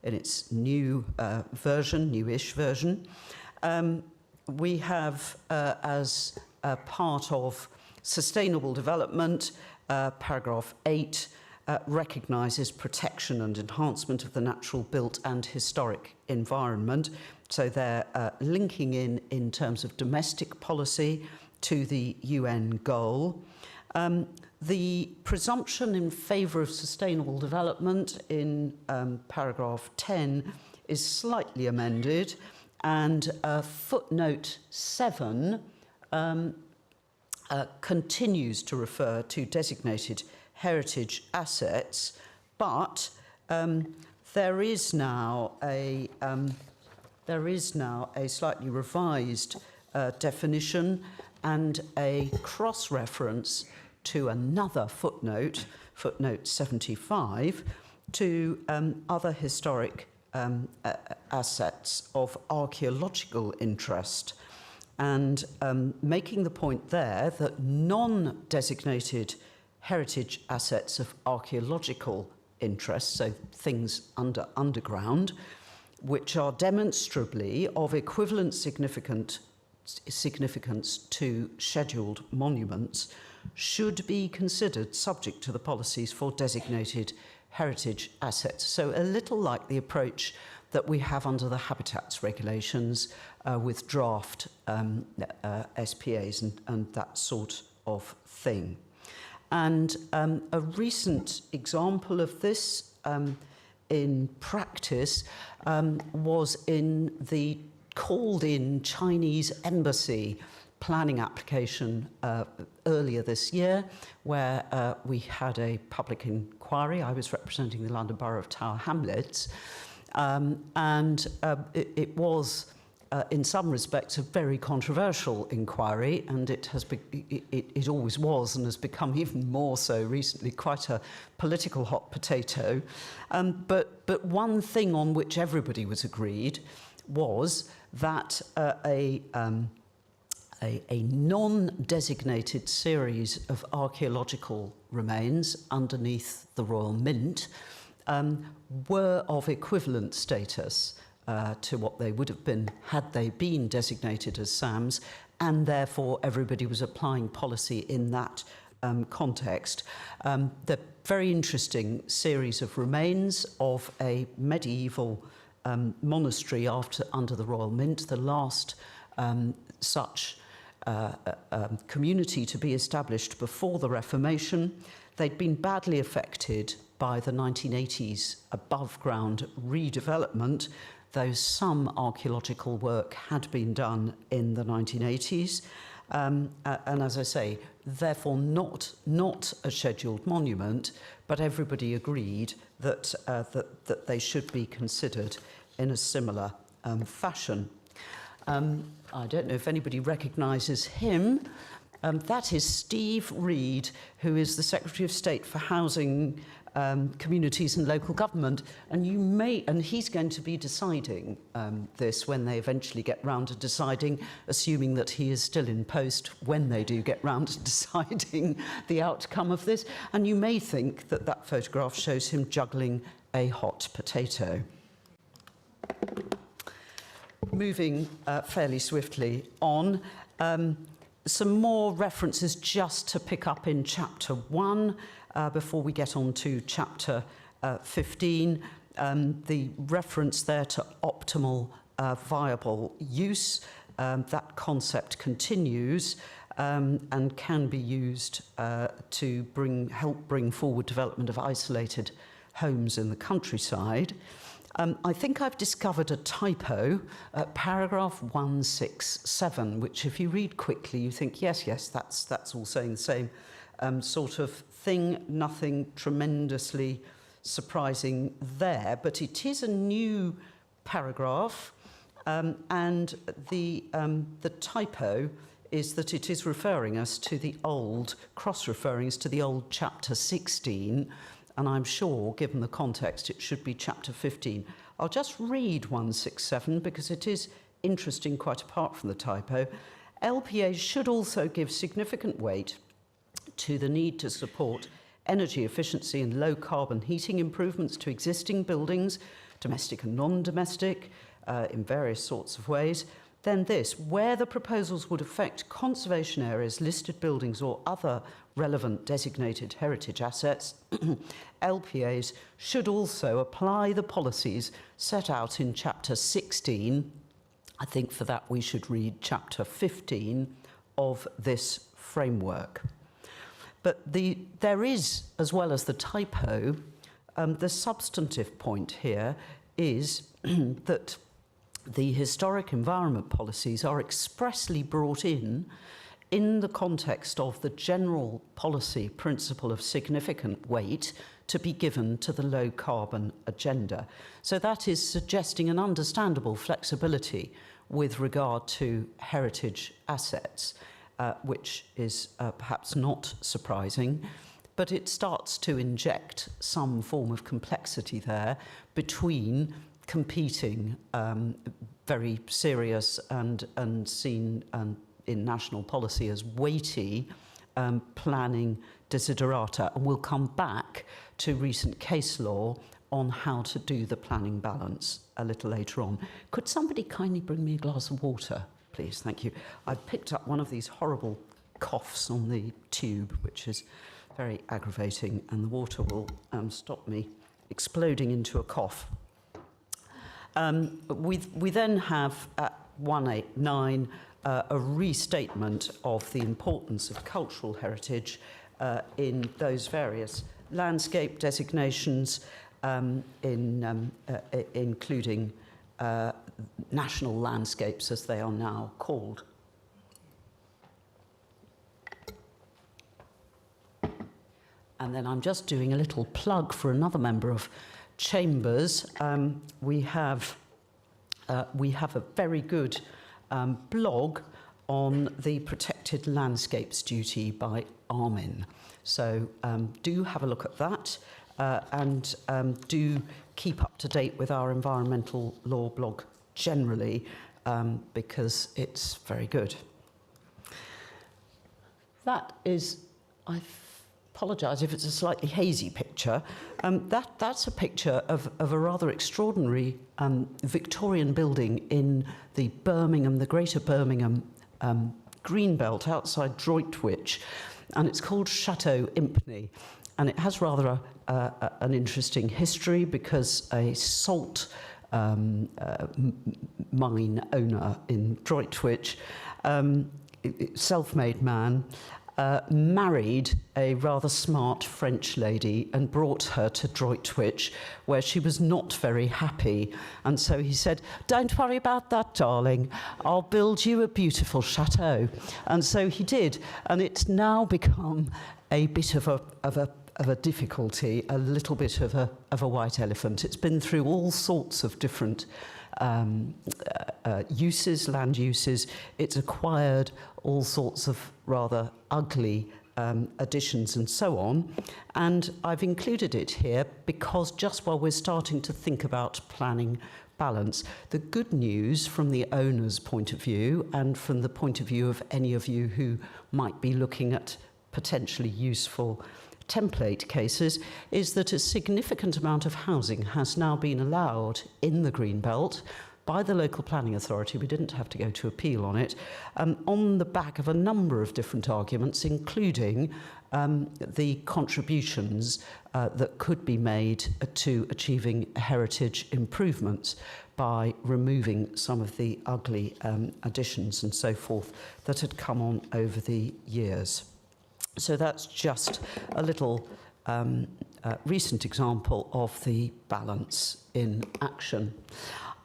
its new version, newish version, we have, as a part of sustainable development, paragraph 8, recognises protection and enhancement of the natural, built and historic environment. So they're linking in terms of domestic policy to the UN goal. The presumption in favour of sustainable development in paragraph 10 is slightly amended, and footnote 7 continues to refer to designated heritage assets, but there is now a slightly revised definition and a cross-reference to another footnote, footnote 75, to other historic assets of archaeological interest, and making the point there that non-designated heritage assets of archaeological interest, so things underground, which are demonstrably of equivalent significance to scheduled monuments, should be considered subject to the policies for designated heritage assets. So a little like the approach that we have under the habitats regulations with draft SPAs and that sort of thing. And a recent example of this in practice was in the called-in Chinese embassy planning application earlier this year, where we had a public inquiry. I was representing the London Borough of Tower Hamlets, and it was, in some respects, a very controversial inquiry, and it always was, and has become even more so recently, quite a political hot potato. But one thing on which everybody was agreed was that a non-designated series of archaeological remains underneath the Royal Mint were of equivalent status to what they would have been had they been designated as SAMs, and therefore everybody was applying policy in that context. The very interesting series of remains of a medieval monastery under the Royal Mint, the last such community to be established before the Reformation. They'd been badly affected by the 1980s above-ground redevelopment, though some archaeological work had been done in the 1980s. And as I say, therefore not a scheduled monument, but everybody agreed that, that they should be considered in a similar fashion. I don't know if anybody recognises him. That is Steve Reed, who is the Secretary of State for Housing, Communities and Local Government, and he's going to be deciding this when they eventually get round to deciding, assuming that he is still in post when they do get round to deciding the outcome of this. And you may think that that photograph shows him juggling a hot potato. Moving fairly swiftly on, some more references just to pick up in chapter 1 before we get on to chapter 15. The reference there to optimal viable use, that concept continues and can be used to help bring forward development of isolated homes in the countryside. I think I've discovered a typo at paragraph 167, which if you read quickly, you think, yes, that's all saying the same sort of thing, nothing tremendously surprising there, but it is a new paragraph, and the typo is that it is referring us to the old, cross-referring us to the old chapter 16, and I'm sure, given the context, it should be chapter 15. I'll just read 167 because it is interesting quite apart from the typo. LPAs should also give significant weight to the need to support energy efficiency and low carbon heating improvements to existing buildings, domestic and non-domestic, in various sorts of ways. Then this, where the proposals would affect conservation areas, listed buildings or other relevant designated heritage assets, LPAs should also apply the policies set out in chapter 16. I think for that we should read chapter 15 of this framework. But there is, as well as the typo, the substantive point here is that the historic environment policies are expressly brought in the context of the general policy principle of significant weight to be given to the low carbon agenda. So that is suggesting an understandable flexibility with regard to heritage assets, which is perhaps not surprising, but it starts to inject some form of complexity there between competing, very serious and seen in national policy as weighty planning desiderata. And we'll come back to recent case law on how to do the planning balance a little later on. Could somebody kindly bring me a glass of water, please? Thank you. I've picked up one of these horrible coughs on the tube, which is very aggravating, and the water will stop me exploding into a cough. We then have at 189 a restatement of the importance of cultural heritage in those various landscape designations, including national landscapes as they are now called. And then I'm just doing a little plug for another member of Chambers. We have a very good blog on the Protected Landscapes Duty by Armin. So do have a look at that and do keep up to date with our environmental law blog generally because it's very good. That is, I apologise if it's a slightly hazy picture. That's a picture of a rather extraordinary Victorian building in the Greater Birmingham Greenbelt outside Droitwich, and it's called Chateau Impney, and it has rather an interesting history because a salt mine owner in Droitwich, self-made man, married a rather smart French lady and brought her to Droitwich, where she was not very happy. And so he said, "Don't worry about that, darling. I'll build you a beautiful chateau." And so he did. And it's now become a bit of a difficulty, a little bit of a white elephant. It's been through all sorts of different uses, land uses. It's acquired all sorts of rather ugly additions and so on. And I've included it here because just while we're starting to think about planning balance, the good news from the owner's point of view and from the point of view of any of you who might be looking at potentially useful template cases is that a significant amount of housing has now been allowed in the Greenbelt by the local planning authority. We didn't have to go to appeal on it, on the back of a number of different arguments, including the contributions that could be made to achieving heritage improvements by removing some of the ugly additions and so forth that had come on over the years. So that's just a little recent example of the balance in action.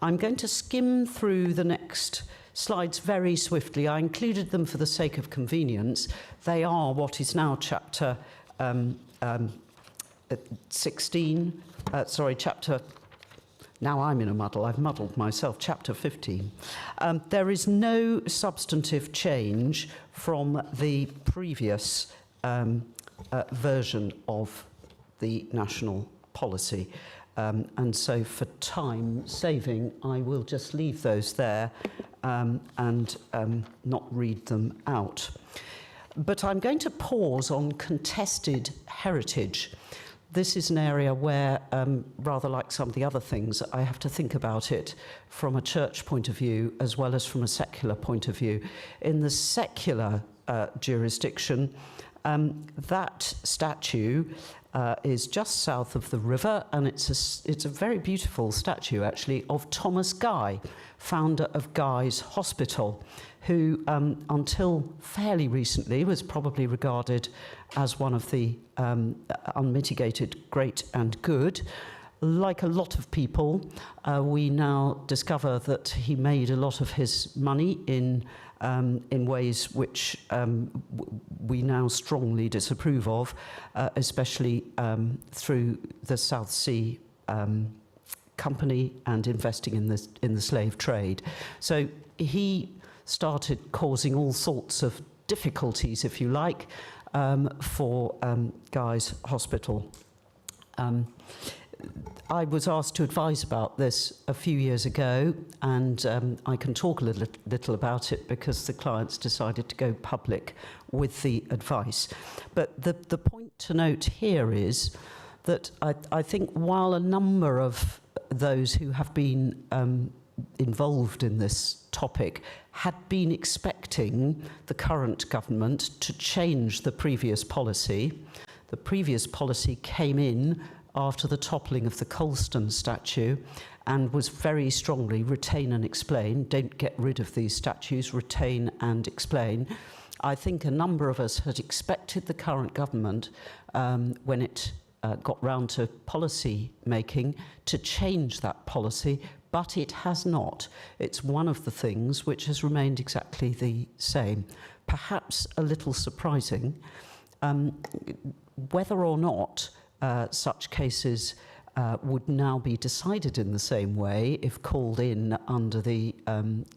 I'm going to skim through the next slides very swiftly. I included them for the sake of convenience. They are what is now chapter 16, chapter, now I'm in a muddle, I've muddled myself, chapter 15. There is no substantive change from the previous version of the national policy. And so for time saving, I will just leave those there and not read them out. But I'm going to pause on contested heritage. This is an area where, rather like some of the other things, I have to think about it from a church point of view as well as from a secular point of view. In the secular jurisdiction, that statue is just south of the river, and it's a very beautiful statue, actually, of Thomas Guy, founder of Guy's Hospital, who, until fairly recently, was probably regarded as one of the unmitigated great and good. Like a lot of people, we now discover that he made a lot of his money in ways which we now strongly disapprove of, especially through the South Sea Company and investing in the slave trade. So he started causing all sorts of difficulties, if you like, for Guy's Hospital. I was asked to advise about this a few years ago, and I can talk a little about it because the clients decided to go public with the advice. But the point to note here is that I think while a number of those who have been involved in this topic had been expecting the current government to change the previous policy came in after the toppling of the Colston statue and was very strongly retain and explain, don't get rid of these statues, retain and explain. I think a number of us had expected the current government, when it got round to policy making, to change that policy, but it has not. It's one of the things which has remained exactly the same. Perhaps a little surprising. Whether or not such cases would now be decided in the same way if called in under the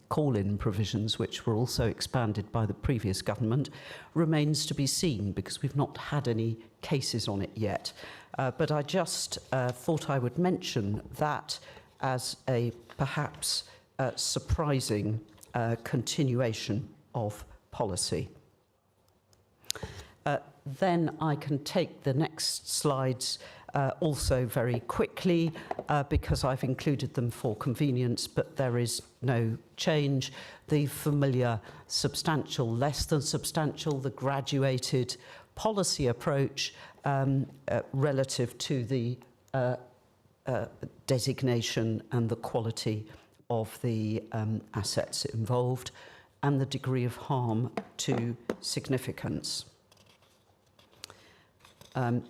call-in provisions, which were also expanded by the previous government, remains to be seen because we've not had any cases on it yet. But I just thought I would mention that as a perhaps surprising continuation of policy. Then I can take the next slides also very quickly because I've included them for convenience, but there is no change. The familiar substantial, less than substantial, the graduated policy approach relative to the designation and the quality of the assets involved and the degree of harm to significance. and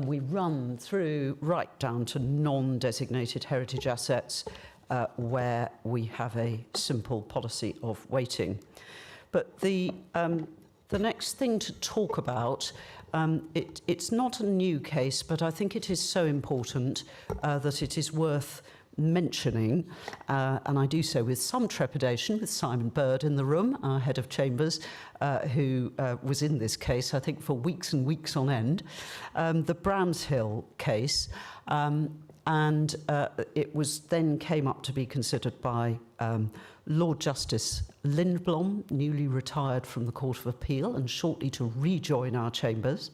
we run through right down to non-designated heritage assets where we have a simple policy of weighting. But the next thing to talk about, it's not a new case, but I think it is so important that it is worth mentioning, and I do so with some trepidation, with Simon Bird in the room, our head of chambers, who was in this case, I think, for weeks and weeks on end, the Bramshill case, and it was then came up to be considered by Lord Justice Lindblom, newly retired from the Court of Appeal and shortly to rejoin our chambers.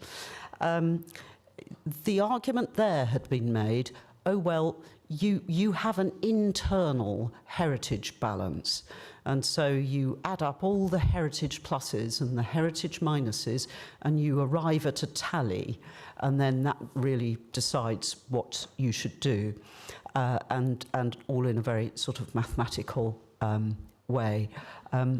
The argument there had been made, oh well, you have an internal heritage balance, and so you add up all the heritage pluses and the heritage minuses and you arrive at a tally, and then that really decides what you should do, and all in a very sort of mathematical way.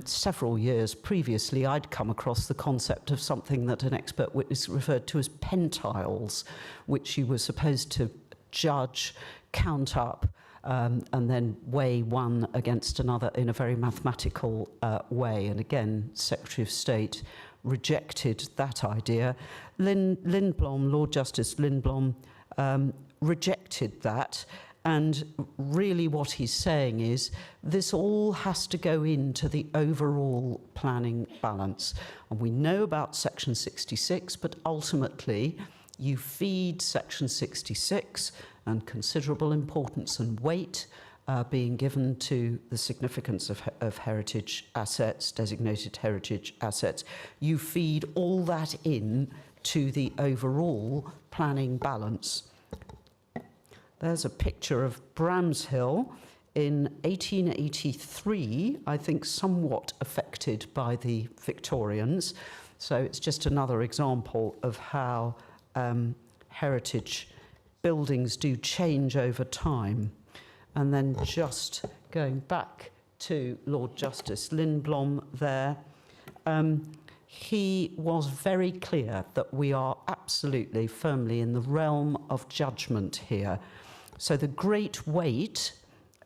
Several years previously, I'd come across the concept of something that an expert witness referred to as pentiles, which you were supposed to judge, count up, and then weigh one against another in a very mathematical way. And again, Secretary of State rejected that idea. Lindblom, Lord Justice Lindblom, rejected that. And really what he's saying is this all has to go into the overall planning balance. And we know about Section 66, but ultimately you feed Section 66 and considerable importance and weight being given to the significance of heritage assets, designated heritage assets. You feed all that in to the overall planning balance. There's a picture of Bramshill in 1883, I think somewhat affected by the Victorians. So it's just another example of how heritage buildings do change over time. And then just going back to Lord Justice Lindblom there, he was very clear that we are absolutely firmly in the realm of judgment here. So the great weight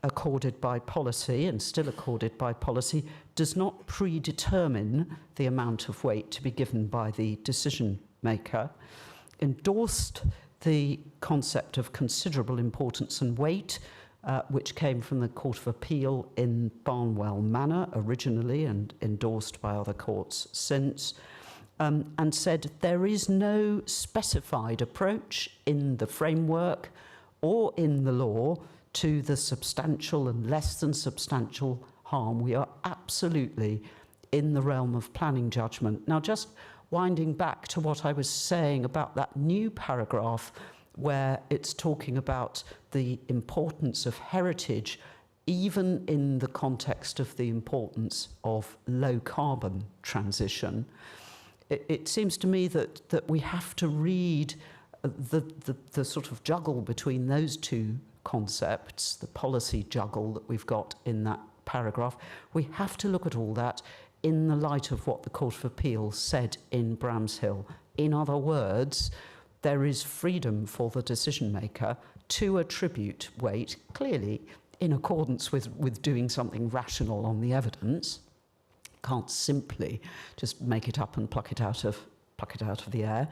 accorded by policy, and still accorded by policy, does not predetermine the amount of weight to be given by the decision maker. Endorsed the concept of considerable importance and weight, which came from the Court of Appeal in Barnwell Manor originally and endorsed by other courts since, and said there is no specified approach in the framework or in the law to the substantial and less than substantial harm. We are absolutely in the realm of planning judgment. Now, just winding back to what I was saying about that new paragraph where it's talking about the importance of heritage, even in the context of the importance of low carbon transition, it seems to me that we have to read the sort of juggle between those two concepts, the policy juggle that we've got in that paragraph. We have to look at all that in the light of what the Court of Appeal said in Bramshill. In other words, there is freedom for the decision maker to attribute weight, clearly in accordance with doing something rational on the evidence. Can't simply just make it up and pluck it out of the air.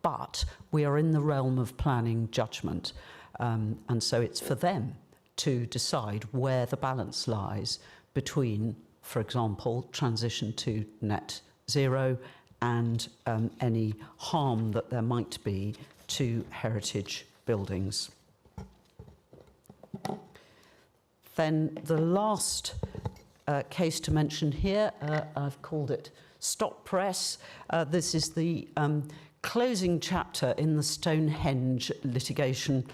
But we are in the realm of planning judgment. And so it's for them to decide where the balance lies between, for example, transition to net zero and any harm that there might be to heritage buildings. Then the last case to mention here, I've called it Stop Press. This is the closing chapter in the Stonehenge litigation.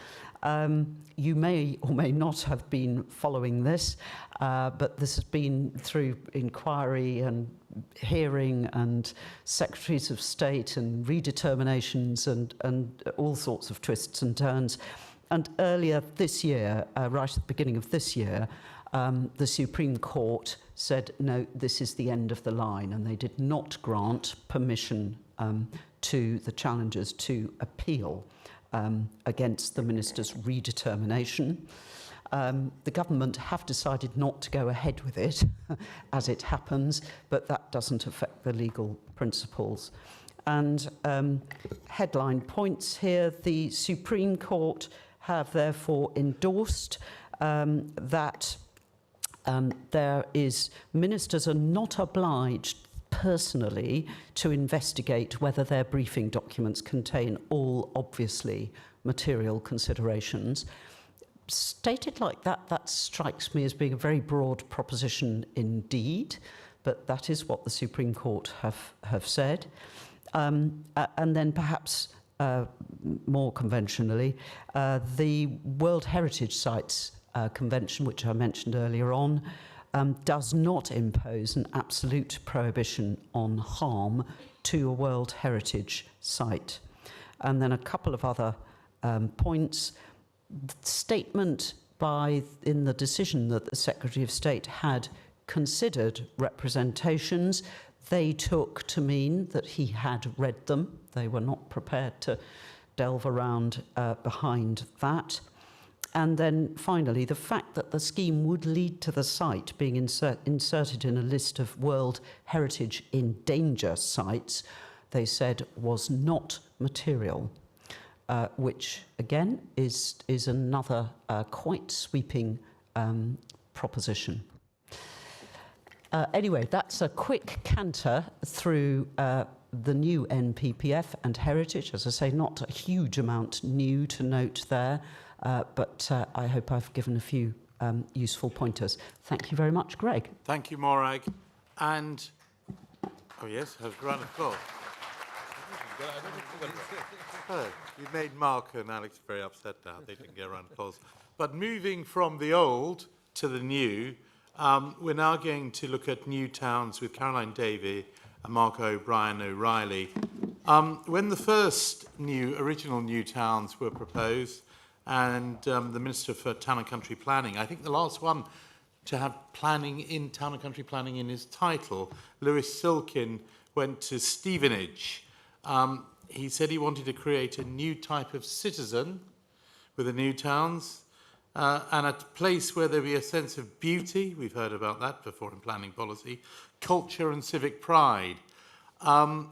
You may or may not have been following this, but this has been through inquiry and hearing and secretaries of state and redeterminations and all sorts of twists and turns. And earlier this year, right at the beginning of this year, the Supreme Court said, no, this is the end of the line, and they did not grant permission to the challengers to appeal against the minister's redetermination. The government have decided not to go ahead with it, as it happens, but that doesn't affect the legal principles. And headline points here, the Supreme Court have therefore endorsed that ministers are not obliged personally to investigate whether their briefing documents contain all obviously material considerations. Stated like that, that strikes me as being a very broad proposition indeed, but that is what the Supreme Court have said. And then perhaps more conventionally, the World Heritage Sites Convention, which I mentioned earlier on, does not impose an absolute prohibition on harm to a World Heritage Site. And then a couple of other points. Statement in the decision that the Secretary of State had considered representations, they took to mean that he had read them. They were not prepared to delve around behind that. And then finally, the fact that the scheme would lead to the site being inserted in a list of World Heritage in Danger sites, they said was not material, which again is another quite sweeping proposition. Anyway, that's a quick canter through the new NPPF and heritage. As I say, not a huge amount new to note there, but I hope I've given a few useful pointers. Thank you very much, Greg. Thank you, Morag. And, oh yes, has round of applause. Oh, you've made Mark and Alex very upset now. They didn't get a round of applause. But moving from the old to the new, we're now going to look at new towns with Caroline Davey and Mark O'Brien-O'Reilly. When the first original new towns were proposed, and the Minister for Town and Country Planning, I think the last one to have planning in town and country planning in his title, Lewis Silkin, went to Stevenage. He said he wanted to create a new type of citizen with the new towns, and a place where there be a sense of beauty, we've heard about that before in planning policy, culture and civic pride.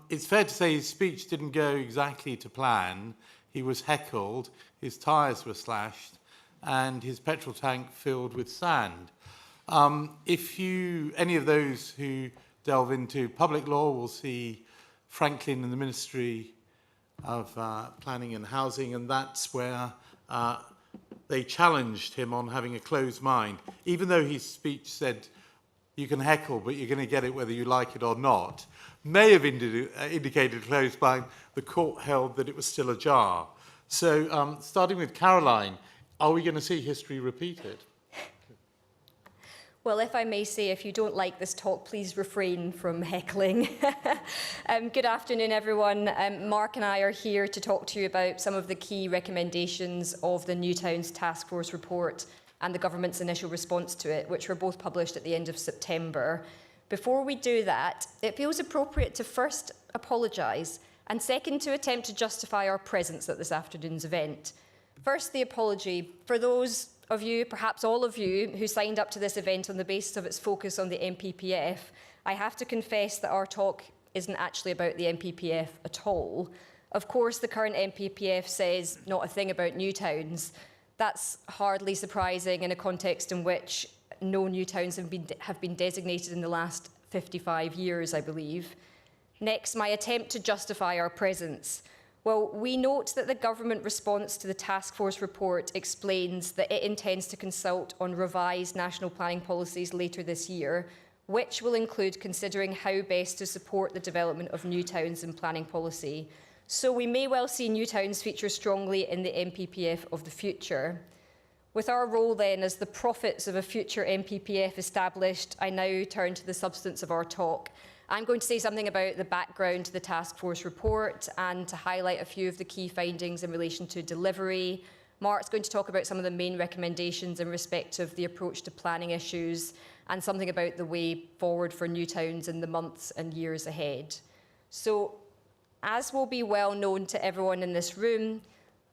It's fair to say his speech didn't go exactly to plan. He was heckled, his tyres were slashed, and his petrol tank filled with sand. Any of those who delve into public law will see Franklin in the Ministry of Planning and Housing, and that's where they challenged him on having a closed mind. Even though his speech said, you can heckle, but you're going to get it whether you like it or not, may have indicated closed mind, the court held that it was still ajar. So, starting with Caroline, are we going to see history repeated? Well, if I may say, if you don't like this talk, please refrain from heckling. Good afternoon, everyone. Mark and I are here to talk to you about some of the key recommendations of the New Towns Task Force report and the government's initial response to it, which were both published at the end of September. Before we do that, it feels appropriate to first apologise, and second, to attempt to justify our presence at this afternoon's event. First, the apology for those of you, perhaps all of you, who signed up to this event on the basis of its focus on the NPPF. I have to confess that our talk isn't actually about the NPPF at all. Of course, the current NPPF says not a thing about new towns. That's hardly surprising in a context in which no new towns have been designated in the last 55 years, I believe. Next, my attempt to justify our presence. Well, we note that the government response to the task force report explains that it intends to consult on revised national planning policies later this year, which will include considering how best to support the development of new towns in planning policy. So we may well see new towns feature strongly in the NPPF of the future. With our role then as the prophets of a future NPPF established, I now turn to the substance of our talk. I'm going to say something about the background to the task force report and to highlight a few of the key findings in relation to delivery, Mark's going to talk about some of the main recommendations in respect of the approach to planning issues and something about the way forward for new towns in the months and years ahead. So, as will be well known to everyone in this room,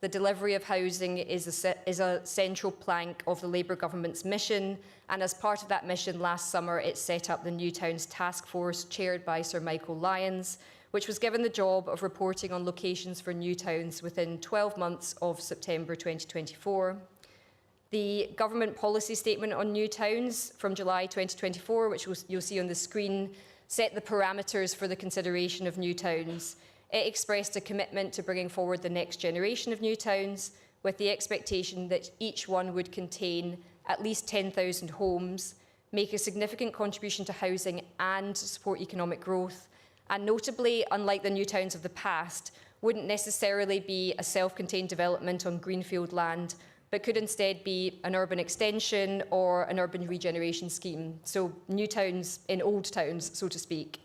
the delivery of housing is a central plank of the Labour government's mission, and as part of that mission last summer it set up the New Towns Task Force chaired by Sir Michael Lyons, which was given the job of reporting on locations for new towns within 12 months of September 2024. The government policy statement on new towns from July 2024, which you'll see on the screen, set the parameters for the consideration of new towns. It expressed a commitment to bringing forward the next generation of new towns with the expectation that each one would contain at least 10,000 homes, make a significant contribution to housing and support economic growth, and notably, unlike the new towns of the past, wouldn't necessarily be a self-contained development on greenfield land, but could instead be an urban extension or an urban regeneration scheme. So new towns in old towns, so to speak.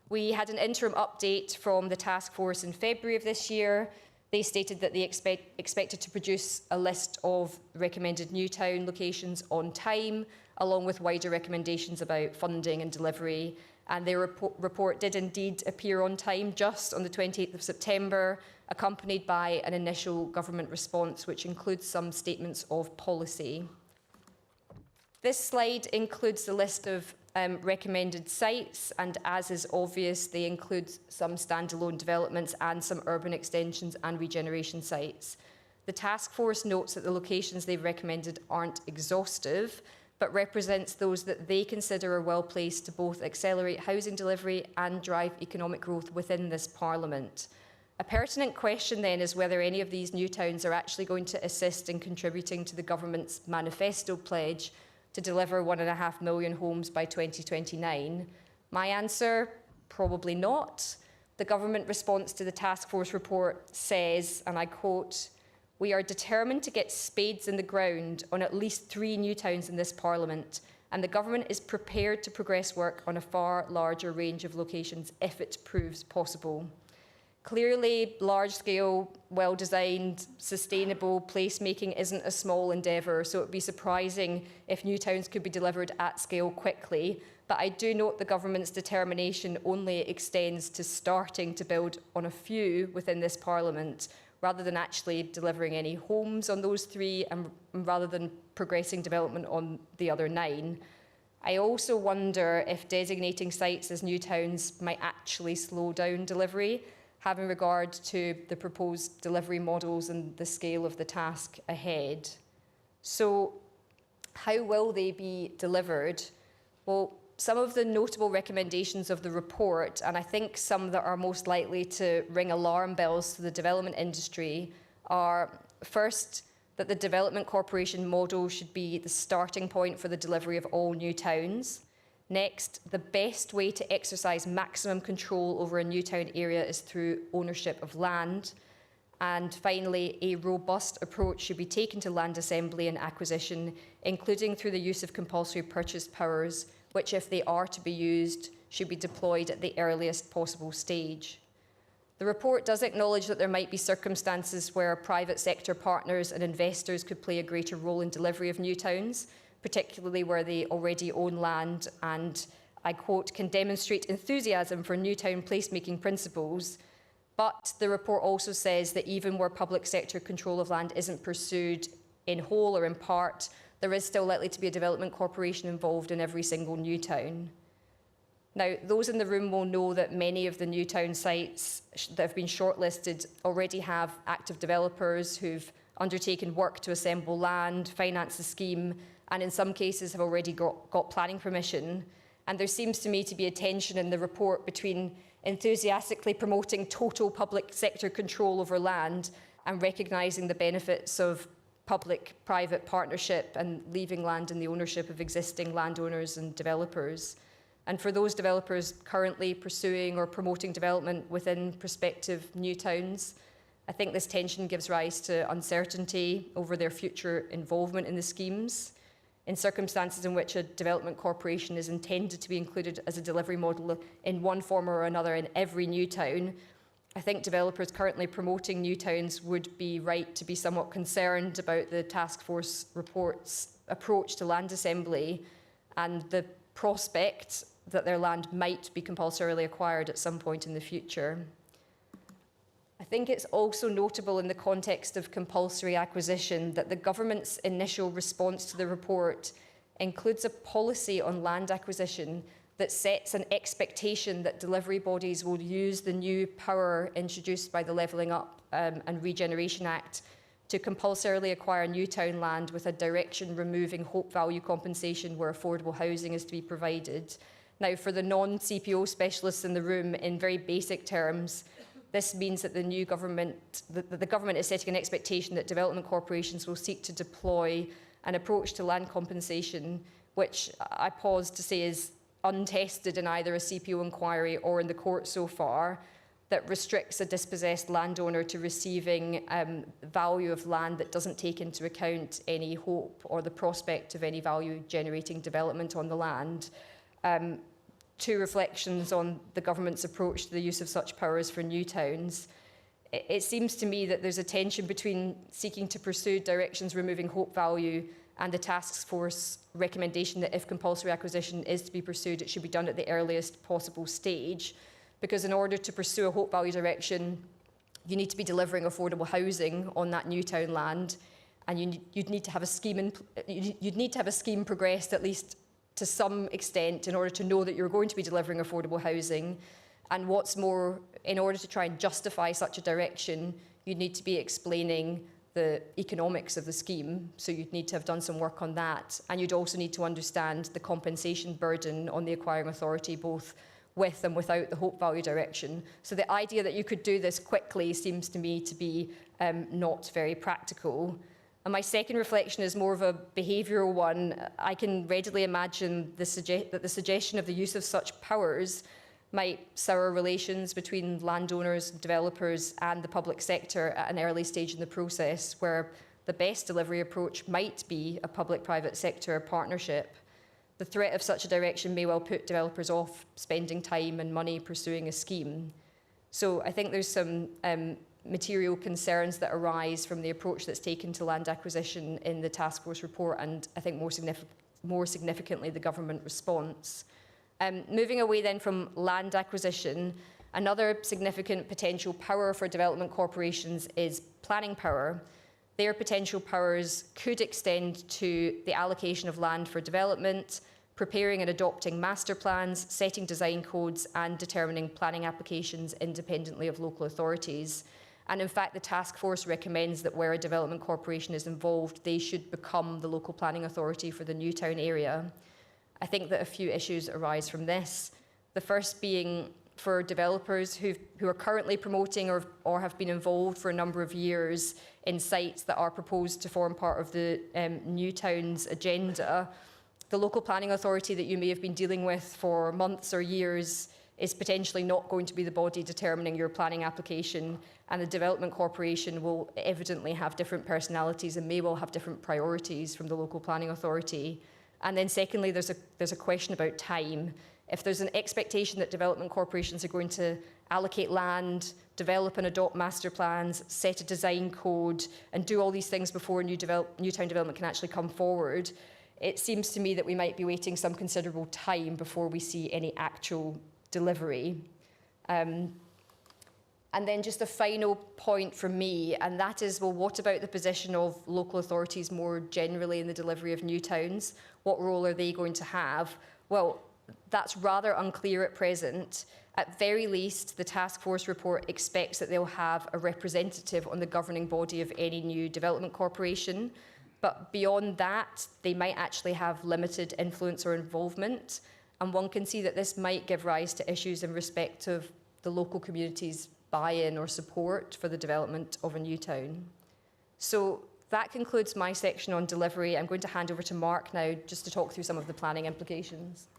We had an interim update from the task force in February of this year. They stated that they expected to produce a list of recommended new town locations on time, along with wider recommendations about funding and delivery. And their report did indeed appear on time, just on the 28th of September, accompanied by an initial government response, which includes some statements of policy. This slide includes the list of recommended sites, and as is obvious, they include some standalone developments and some urban extensions and regeneration sites. The task force notes that the locations they've recommended aren't exhaustive, but represents those that they consider are well placed to both accelerate housing delivery and drive economic growth within this Parliament. A pertinent question then is whether any of these new towns are actually going to assist in contributing to the government's manifesto pledge to deliver 1.5 million homes by 2029. My answer, probably not. The government response to the task force report says, and I quote, "We are determined to get spades in the ground on at least 3 new towns in this Parliament, and the government is prepared to progress work on a far larger range of locations if it proves possible." Clearly, large-scale, well-designed, sustainable placemaking isn't a small endeavour, so it would be surprising if new towns could be delivered at scale quickly. But I do note the government's determination only extends to starting to build on a few within this Parliament, rather than actually delivering any homes on those 3, and rather than progressing development on the other 9. I also wonder if designating sites as new towns might actually slow down delivery, having regard to the proposed delivery models and the scale of the task ahead. So, how will they be delivered? Well, some of the notable recommendations of the report, and I think some that are most likely to ring alarm bells to the development industry, are first, that the Development Corporation model should be the starting point for the delivery of all new towns. Next, the best way to exercise maximum control over a new town area is through ownership of land. And finally, a robust approach should be taken to land assembly and acquisition, including through the use of compulsory purchase powers, which, if they are to be used, should be deployed at the earliest possible stage. The report does acknowledge that there might be circumstances where private sector partners and investors could play a greater role in delivery of new towns, particularly where they already own land and, I quote, "can demonstrate enthusiasm for new town placemaking principles." But the report also says that even where public sector control of land isn't pursued in whole or in part, there is still likely to be a development corporation involved in every single new town. Now, those in the room will know that many of the new town sites that have been shortlisted already have active developers who've undertaken work to assemble land, finance the scheme, and in some cases have already got planning permission. And there seems to me to be a tension in the report between enthusiastically promoting total public sector control over land and recognising the benefits of public-private partnership and leaving land in the ownership of existing landowners and developers. And for those developers currently pursuing or promoting development within prospective new towns, I think this tension gives rise to uncertainty over their future involvement in the schemes. In circumstances in which a development corporation is intended to be included as a delivery model in one form or another in every new town, I think developers currently promoting new towns would be right to be somewhat concerned about the task force report's approach to land assembly and the prospect that their land might be compulsorily acquired at some point in the future. I think it's also notable in the context of compulsory acquisition that the government's initial response to the report includes a policy on land acquisition that sets an expectation that delivery bodies will use the new power introduced by the Levelling Up and Regeneration Act to compulsorily acquire new town land with a direction removing hope value compensation where affordable housing is to be provided. Now, for the non-CPO specialists in the room, in very basic terms, this means that the government is setting an expectation that development corporations will seek to deploy an approach to land compensation, which I pause to say is untested in either a CPO inquiry or in the court so far, that restricts a dispossessed landowner to receiving value of land that doesn't take into account any hope or the prospect of any value-generating development on the land. Two reflections on the government's approach to the use of such powers for new towns. It seems to me that there's a tension between seeking to pursue directions removing hope value and the task force recommendation that if compulsory acquisition is to be pursued, it should be done at the earliest possible stage. Because in order to pursue a hope value direction, you need to be delivering affordable housing on that new town land, and you'd need to have a scheme you'd need to have a scheme progressed at least to some extent in order to know that you're going to be delivering affordable housing. And what's more, in order to try and justify such a direction, you'd need to be explaining the economics of the scheme, so you'd need to have done some work on that. And you'd also need to understand the compensation burden on the acquiring authority, both with and without the hope value direction. So the idea that you could do this quickly seems to me to be not very practical. And my second reflection is more of a behavioural one. I can readily imagine that the suggestion of the use of such powers might sour relations between landowners, developers and the public sector at an early stage in the process, where the best delivery approach might be a public-private sector partnership. The threat of such a direction may well put developers off spending time and money pursuing a scheme. So I think there's some material concerns that arise from the approach that's taken to land acquisition in the task force report, and I think more significantly the government response. Moving away then from land acquisition, another significant potential power for development corporations is planning power. Their potential powers could extend to the allocation of land for development, preparing and adopting master plans, setting design codes, and determining planning applications independently of local authorities. And in fact, the task force recommends that where a development corporation is involved, they should become the local planning authority for the new town area. I think that a few issues arise from this. The first being for developers who are currently promoting or have been involved for a number of years in sites that are proposed to form part of the new town's agenda, the local planning authority that you may have been dealing with for months or years is potentially not going to be the body determining your planning application, and the development corporation will evidently have different personalities and may well have different priorities from the local planning authority. And then secondly, there's a question about time. If there's an expectation that development corporations are going to allocate land, develop and adopt master plans, set a design code, and do all these things before new town development can actually come forward, it seems to me that we might be waiting some considerable time before we see any actual delivery. And then just a final point from me, and that is, well, what about the position of local authorities more generally in the delivery of new towns? What role are they going to have? Well, that's rather unclear at present. At very least, the task force report expects that they'll have a representative on the governing body of any new development corporation. But beyond that, they might actually have limited influence or involvement. And one can see that this might give rise to issues in respect of the local community's buy-in or support for the development of a new town. So that concludes my section on delivery. I'm going to hand over to Mark now just to talk through some of the planning implications.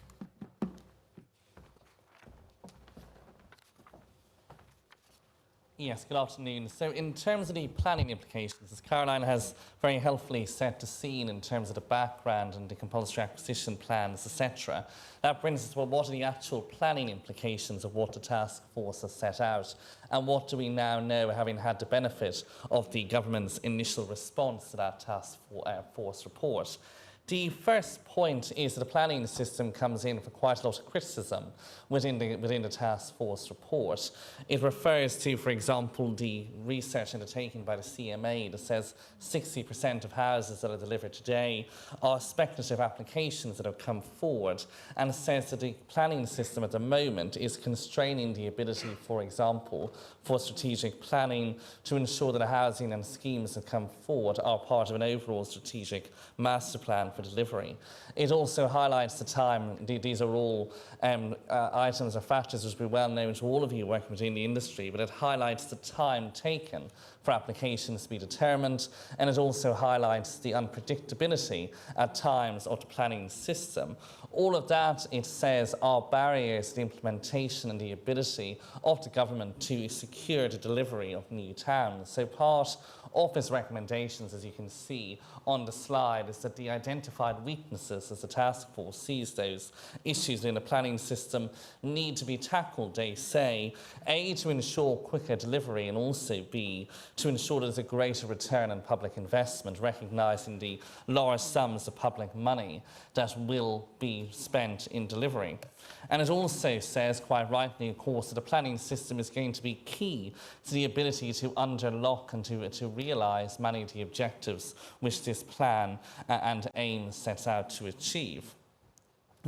Yes, good afternoon. So in terms of the planning implications, as Caroline has very helpfully set the scene in terms of the background and the compulsory acquisition plans, etc., that brings us to, well, what are the actual planning implications of what the task force has set out, and what do we now know, having had the benefit of the government's initial response to that task force report? The first point is that the planning system comes in for quite a lot of criticism within the task force report. It refers to, for example, the research undertaken by the CMA that says 60% of houses that are delivered today are speculative applications that have come forward, and says that the planning system at the moment is constraining the ability, for example, for strategic planning to ensure that the housing and schemes that come forward are part of an overall strategic master plan for delivery. It also highlights the time. These are all items or factors which will be well known to all of you working within the industry, but it highlights the time taken for applications to be determined, and it also highlights the unpredictability at times of the planning system. All of that, it says, are barriers to the implementation and the ability of the government to secure the delivery of new towns. So part of its recommendations, as you can see on the slide, is that the identified weaknesses as the task force sees those issues in the planning system need to be tackled, they say, A, to ensure quicker delivery, and also B, to ensure there's a greater return on public investment, recognising the large sums of public money that will be spent in delivery. And it also says, quite rightly, of course, that the planning system is going to be key to the ability to underlock and to realise many of the objectives which this plan and aim sets out to achieve.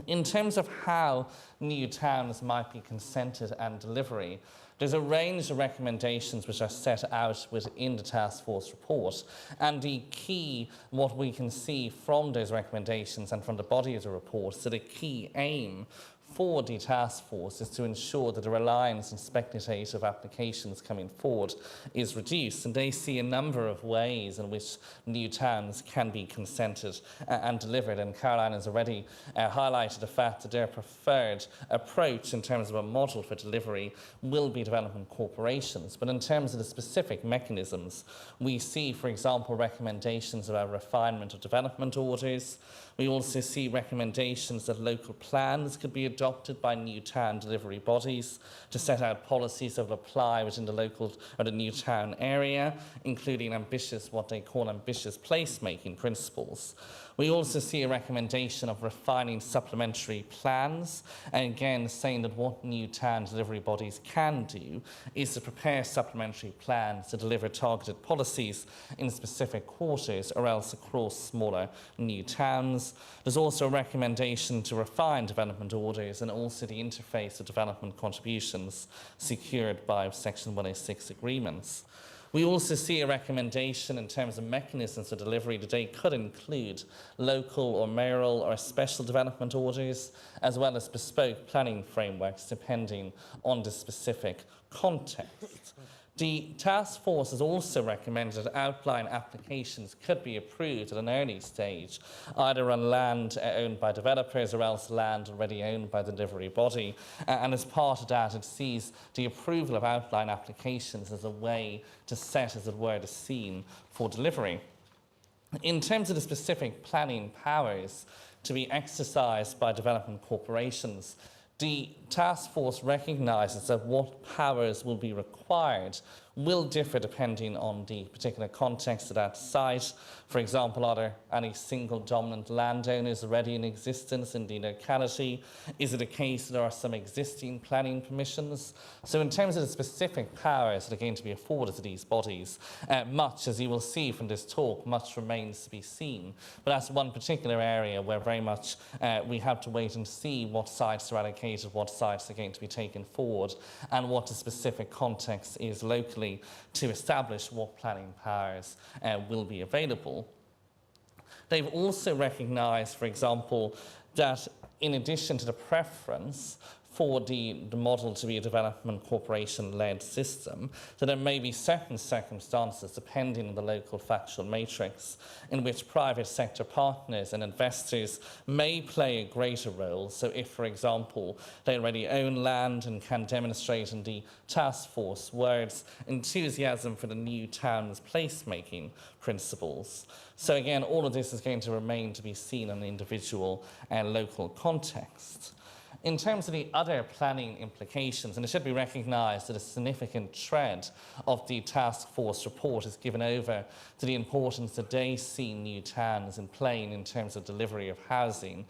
In terms of how new towns might be consented and delivery, there's a range of recommendations which are set out within the task force report, and the key, what we can see from those recommendations and from the body of the report, is that a key aim for the task force is to ensure that the reliance on speculative applications coming forward is reduced, and they see a number of ways in which new towns can be consented and delivered. And Caroline has already highlighted the fact that their preferred approach in terms of a model for delivery will be development corporations. But in terms of the specific mechanisms, we see, for example, recommendations about refinement of development orders. We also see recommendations that local plans could be adopted by new town delivery bodies to set out policies that will apply within the local or the new town area, including ambitious, what they call ambitious placemaking principles. We also see a recommendation of refining supplementary plans, and again saying that what new town delivery bodies can do is to prepare supplementary plans to deliver targeted policies in specific quarters or else across smaller new towns. There's also a recommendation to refine development orders and also the interface of development contributions secured by Section 106 agreements. We also see a recommendation in terms of mechanisms for delivery that they could include local or mayoral or special development orders, as well as bespoke planning frameworks depending on the specific context. The task force has also recommended that outline applications could be approved at an early stage, either on land owned by developers or else land already owned by the delivery body. And as part of that, it sees the approval of outline applications as a way to set, as it were, the scene for delivery. In terms of the specific planning powers to be exercised by development corporations, the task force recognises that what powers will be required will differ depending on the particular context of that site. For example, are there any single dominant landowners already in existence in the locality? Is it a case that there are some existing planning permissions? So in terms of the specific powers that are going to be afforded to these bodies, much, as you will see from this talk, much remains to be seen. But that's one particular area where very much we have to wait and see what sites are allocated, what sites are going to be taken forward, and what the specific context is locally to establish what planning powers will be available. They've also recognised, for example, that in addition to the preference for the model to be a development corporation-led system, that there may be certain circumstances, depending on the local factual matrix, in which private sector partners and investors may play a greater role. So if, for example, they already own land and can demonstrate in the task force words enthusiasm for the new town's placemaking principles. So again, all of this is going to remain to be seen in the individual and local context. In terms of the other planning implications, and it should be recognised that a significant thread of the task force report is given over to the importance that they see new towns in playing in terms of delivery of housing,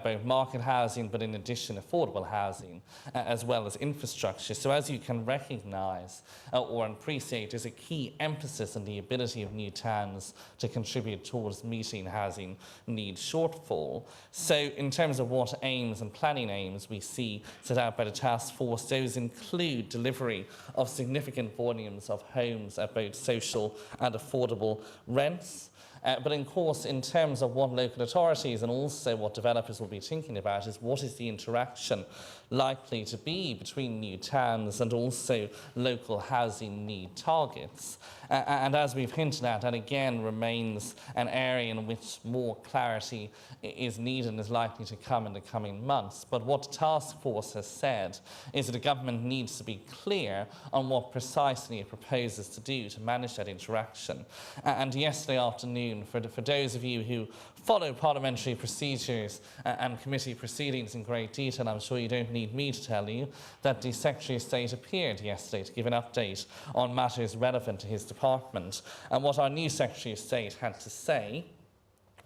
both market housing, but in addition affordable housing, as well as infrastructure. So as you can recognise or appreciate, there's a key emphasis on the ability of new towns to contribute towards meeting housing need shortfall. So in terms of what aims and planning aims we see set out by the task force, those include delivery of significant volumes of homes at both social and affordable rents. But of course, in terms of what local authorities and also what developers will be thinking about is what is the interaction likely to be between new towns and also local housing need targets. And as we've hinted at, that again remains an area in which more clarity is needed and is likely to come in the coming months. But what the task force has said is that the government needs to be clear on what precisely it proposes to do to manage that interaction. And yesterday afternoon, for those of you who follow parliamentary procedures and committee proceedings in great detail, I'm sure you don't need me to tell you that the Secretary of State appeared yesterday to give an update on matters relevant to his department. And what our new Secretary of State had to say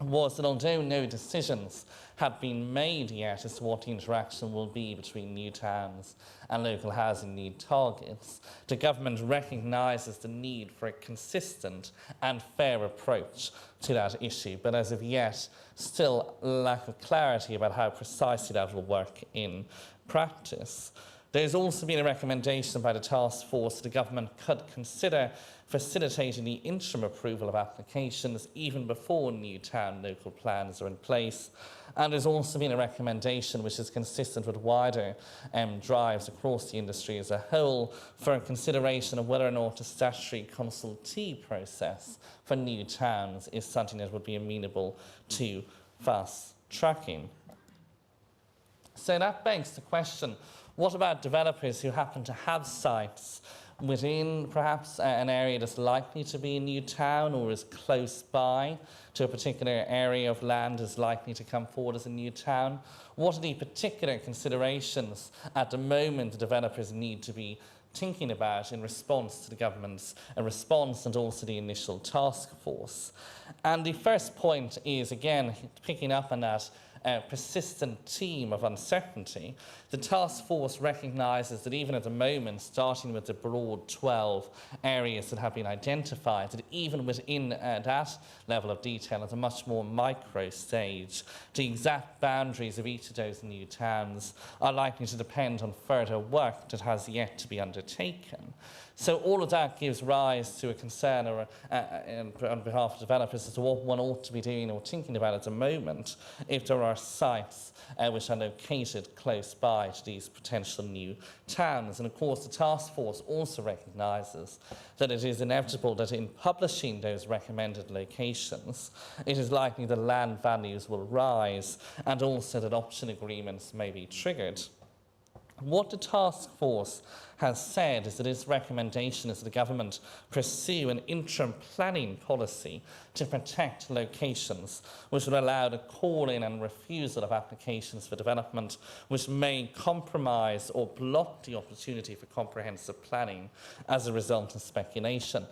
was that although no decisions had been made yet as to what the interaction will be between new towns and local housing need targets, the government recognises the need for a consistent and fair approach to that issue, but as of yet, still lack of clarity about how precisely that will work in practice. There's also been a recommendation by the task force that the government could consider facilitating the interim approval of applications even before new town local plans are in place. And there's also been a recommendation which is consistent with wider drives across the industry as a whole for a consideration of whether or not a statutory consultee process for new towns is something that would be amenable to fast tracking. So that begs the question, what about developers who happen to have sites within perhaps an area that's likely to be a new town or is close by to a particular area of land is likely to come forward as a new town? What are the particular considerations at the moment the developers need to be thinking about in response to the government's response and also the initial task force? And the first point is, again, picking up on that persistent theme of uncertainty. The task force recognises that even at the moment, starting with the broad 12 areas that have been identified, that even within that level of detail at a much more micro stage, the exact boundaries of each of those new towns are likely to depend on further work that has yet to be undertaken. So all of that gives rise to a concern on behalf of developers as to what one ought to be doing or thinking about at the moment if there are sites which are located close by to these potential new towns. And of course, the task force also recognises that it is inevitable that in publishing those recommended locations, it is likely that land values will rise and also that option agreements may be triggered. What the task force has said is that its recommendation is that the government pursue an interim planning policy to protect locations which would allow the calling and refusal of applications for development which may compromise or block the opportunity for comprehensive planning as a result of speculation.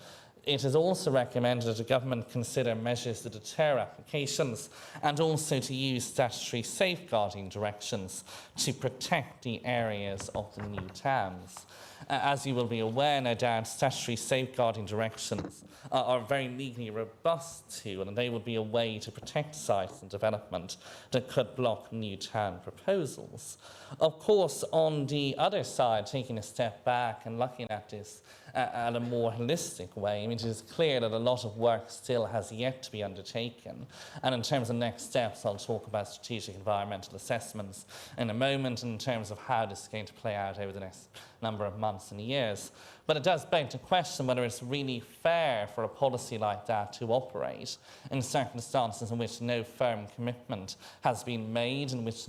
It is also recommended that the government consider measures to deter applications and also to use statutory safeguarding directions to protect the areas of the new towns. As you will be aware, no doubt, statutory safeguarding directions are very legally robust too, and they would be a way to protect sites and development that could block new town proposals. Of course, on the other side, taking a step back and looking at this at a more holistic way. I mean, it is clear that a lot of work still has yet to be undertaken. And in terms of next steps, I'll talk about strategic environmental assessments in a moment in terms of how this is going to play out over the next number of months and years. But it does beg to question whether it's really fair for a policy like that to operate in circumstances in which no firm commitment has been made, in which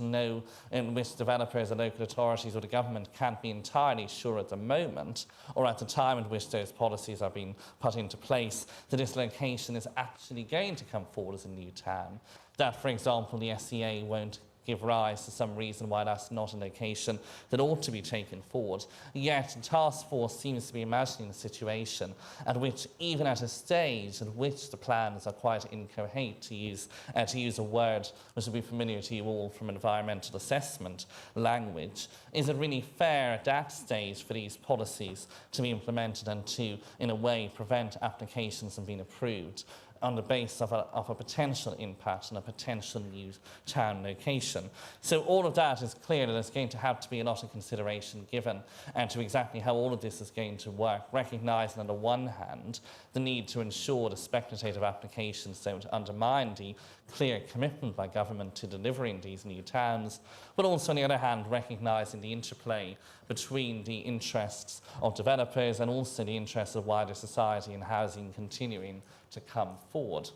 developers and local authorities or the government can't be entirely sure at the moment, or at the time at which those policies are being put into place, that this location is actually going to come forward as a new town. That, for example, the SEA won't give rise to some reason why that's not a location that ought to be taken forward. Yet the task force seems to be imagining a situation at which, even at a stage at which the plans are quite incoherent, to use a word which will be familiar to you all from environmental assessment language, is it really fair at that stage for these policies to be implemented and to, in a way, prevent applications from being approved on the basis of a potential impact on a potential new town location? So all of that is clear that there's going to have to be a lot of consideration given to exactly how all of this is going to work, recognising on the one hand the need to ensure the speculative applications don't undermine the clear commitment by government to delivering these new towns, but also on the other hand recognising the interplay between the interests of developers and also the interests of wider society and housing continuing to come forward.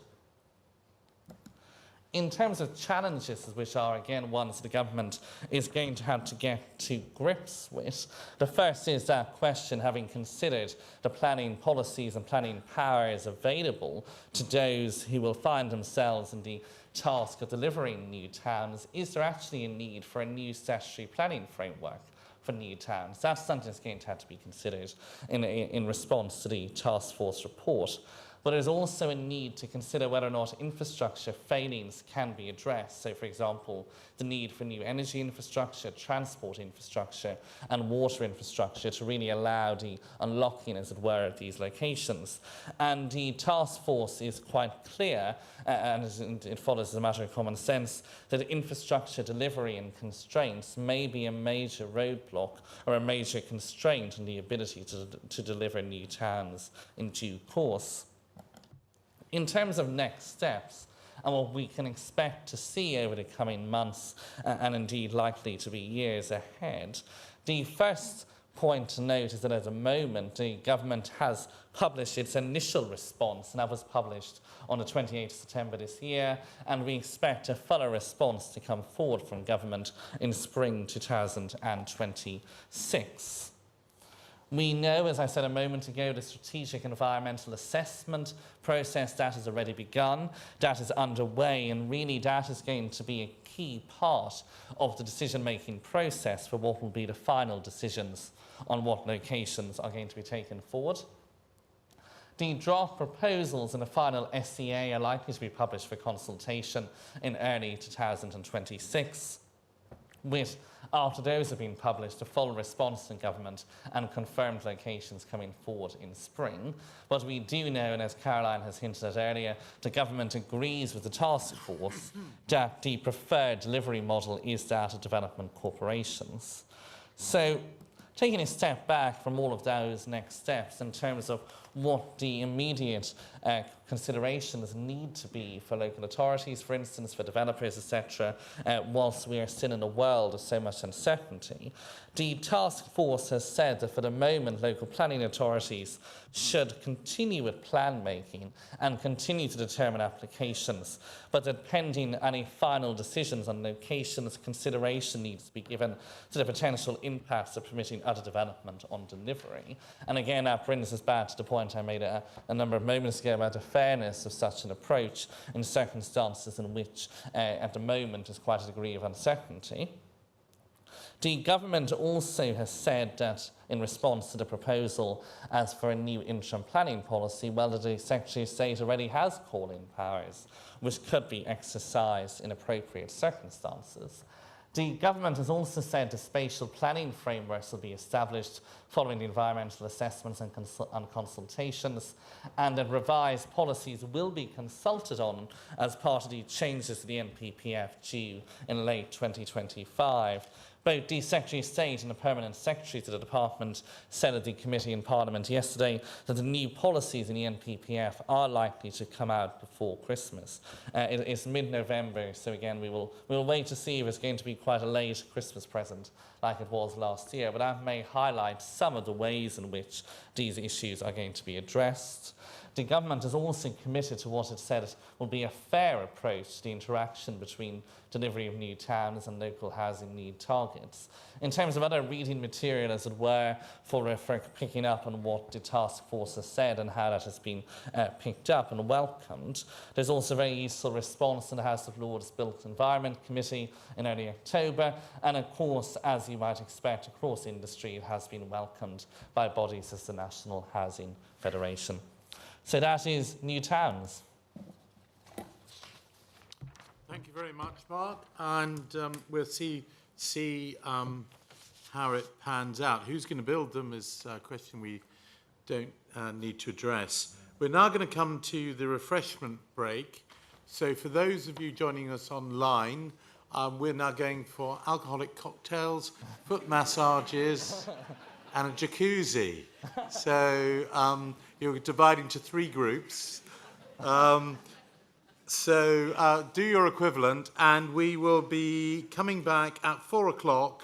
In terms of challenges, which are again ones the government is going to have to get to grips with, the first is that question, having considered the planning policies and planning powers available to those who will find themselves in the task of delivering new towns, is there actually a need for a new statutory planning framework for new towns? That's something that's going to have to be considered in response to the task force report. But there's also a need to consider whether or not infrastructure failings can be addressed. So, for example, the need for new energy infrastructure, transport infrastructure, and water infrastructure to really allow the unlocking, as it were, of these locations. And the task force is quite clear, and it follows as a matter of common sense, that infrastructure delivery and constraints may be a major roadblock or a major constraint on the ability to deliver new towns in due course. In terms of next steps and what we can expect to see over the coming months and indeed likely to be years ahead, the first point to note is that at the moment the government has published its initial response, and that was published on the 28th of September this year, and we expect a fuller response to come forward from government in spring 2026. We know, as I said a moment ago, the strategic environmental assessment process that has already begun, that is underway, and really that is going to be a key part of the decision-making process for what will be the final decisions on what locations are going to be taken forward. The draft proposals in the final SEA are likely to be published for consultation in early 2026, with, after those have been published, a full response from government and confirmed locations coming forward in spring. But we do know, and as Caroline has hinted at earlier, the government agrees with the task force that the preferred delivery model is that of development corporations. So, taking a step back from all of those next steps in terms of what the immediate considerations need to be for local authorities, for instance, for developers, etc., whilst we are still in a world of so much uncertainty, the task force has said that for the moment local planning authorities should continue with plan making and continue to determine applications, but that pending any final decisions on locations, consideration needs to be given to the potential impacts of permitting other development on delivery. And again, that brings us back to the point I made a number of moments ago about the fairness of such an approach in circumstances in which at the moment there's quite a degree of uncertainty. The government also has said that in response to the proposal as for a new interim planning policy, well, that the Secretary of State already has calling powers, which could be exercised in appropriate circumstances. The government has also said the spatial planning frameworks will be established following the environmental assessments and consultations, and that revised policies will be consulted on as part of the changes to the NPPF due in late 2025. Both the Secretary of State and the Permanent Secretary to the Department said at the committee in Parliament yesterday that the new policies in the NPPF are likely to come out before Christmas. It is mid-November, so again we'll wait to see if it's going to be quite a late Christmas present like it was last year, but that may highlight some of the ways in which these issues are going to be addressed. The government is also committed to what it said will be a fair approach to the interaction between delivery of new towns and local housing need targets. In terms of other reading material, as it were, for picking up on what the task force has said and how that has been picked up and welcomed, there's also a very useful response in the House of Lords Built Environment Committee in early October, and of course, as you might expect across industry, it has been welcomed by bodies as the National Housing Federation. So that is new towns. Thank you very much, Mark. And we'll see how it pans out. Who's going to build them is a question we don't need to address. We're now going to come to the refreshment break. So for those of you joining us online, we're now going for alcoholic cocktails, foot massages, and a jacuzzi. So you're divided into 3 groups. So do your equivalent, and we will be coming back at 4 o'clock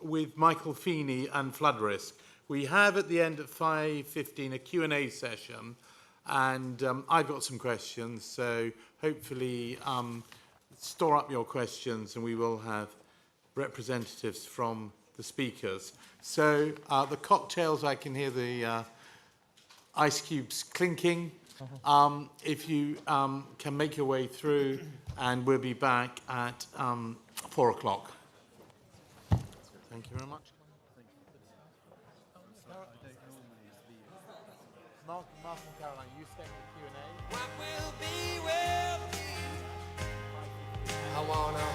with Michael Feeney and flood risk. We have at the end at 5:15 a Q&A session, and I've got some questions, so hopefully store up your questions, and we will have representatives from the speakers. So the cocktails, I can hear the ice cubes clinking. If you can make your way through, and we'll be back at 4 o'clock. Thank you very much. Mark and Caroline, you stay in the Q&A. What will be, will be. I wanna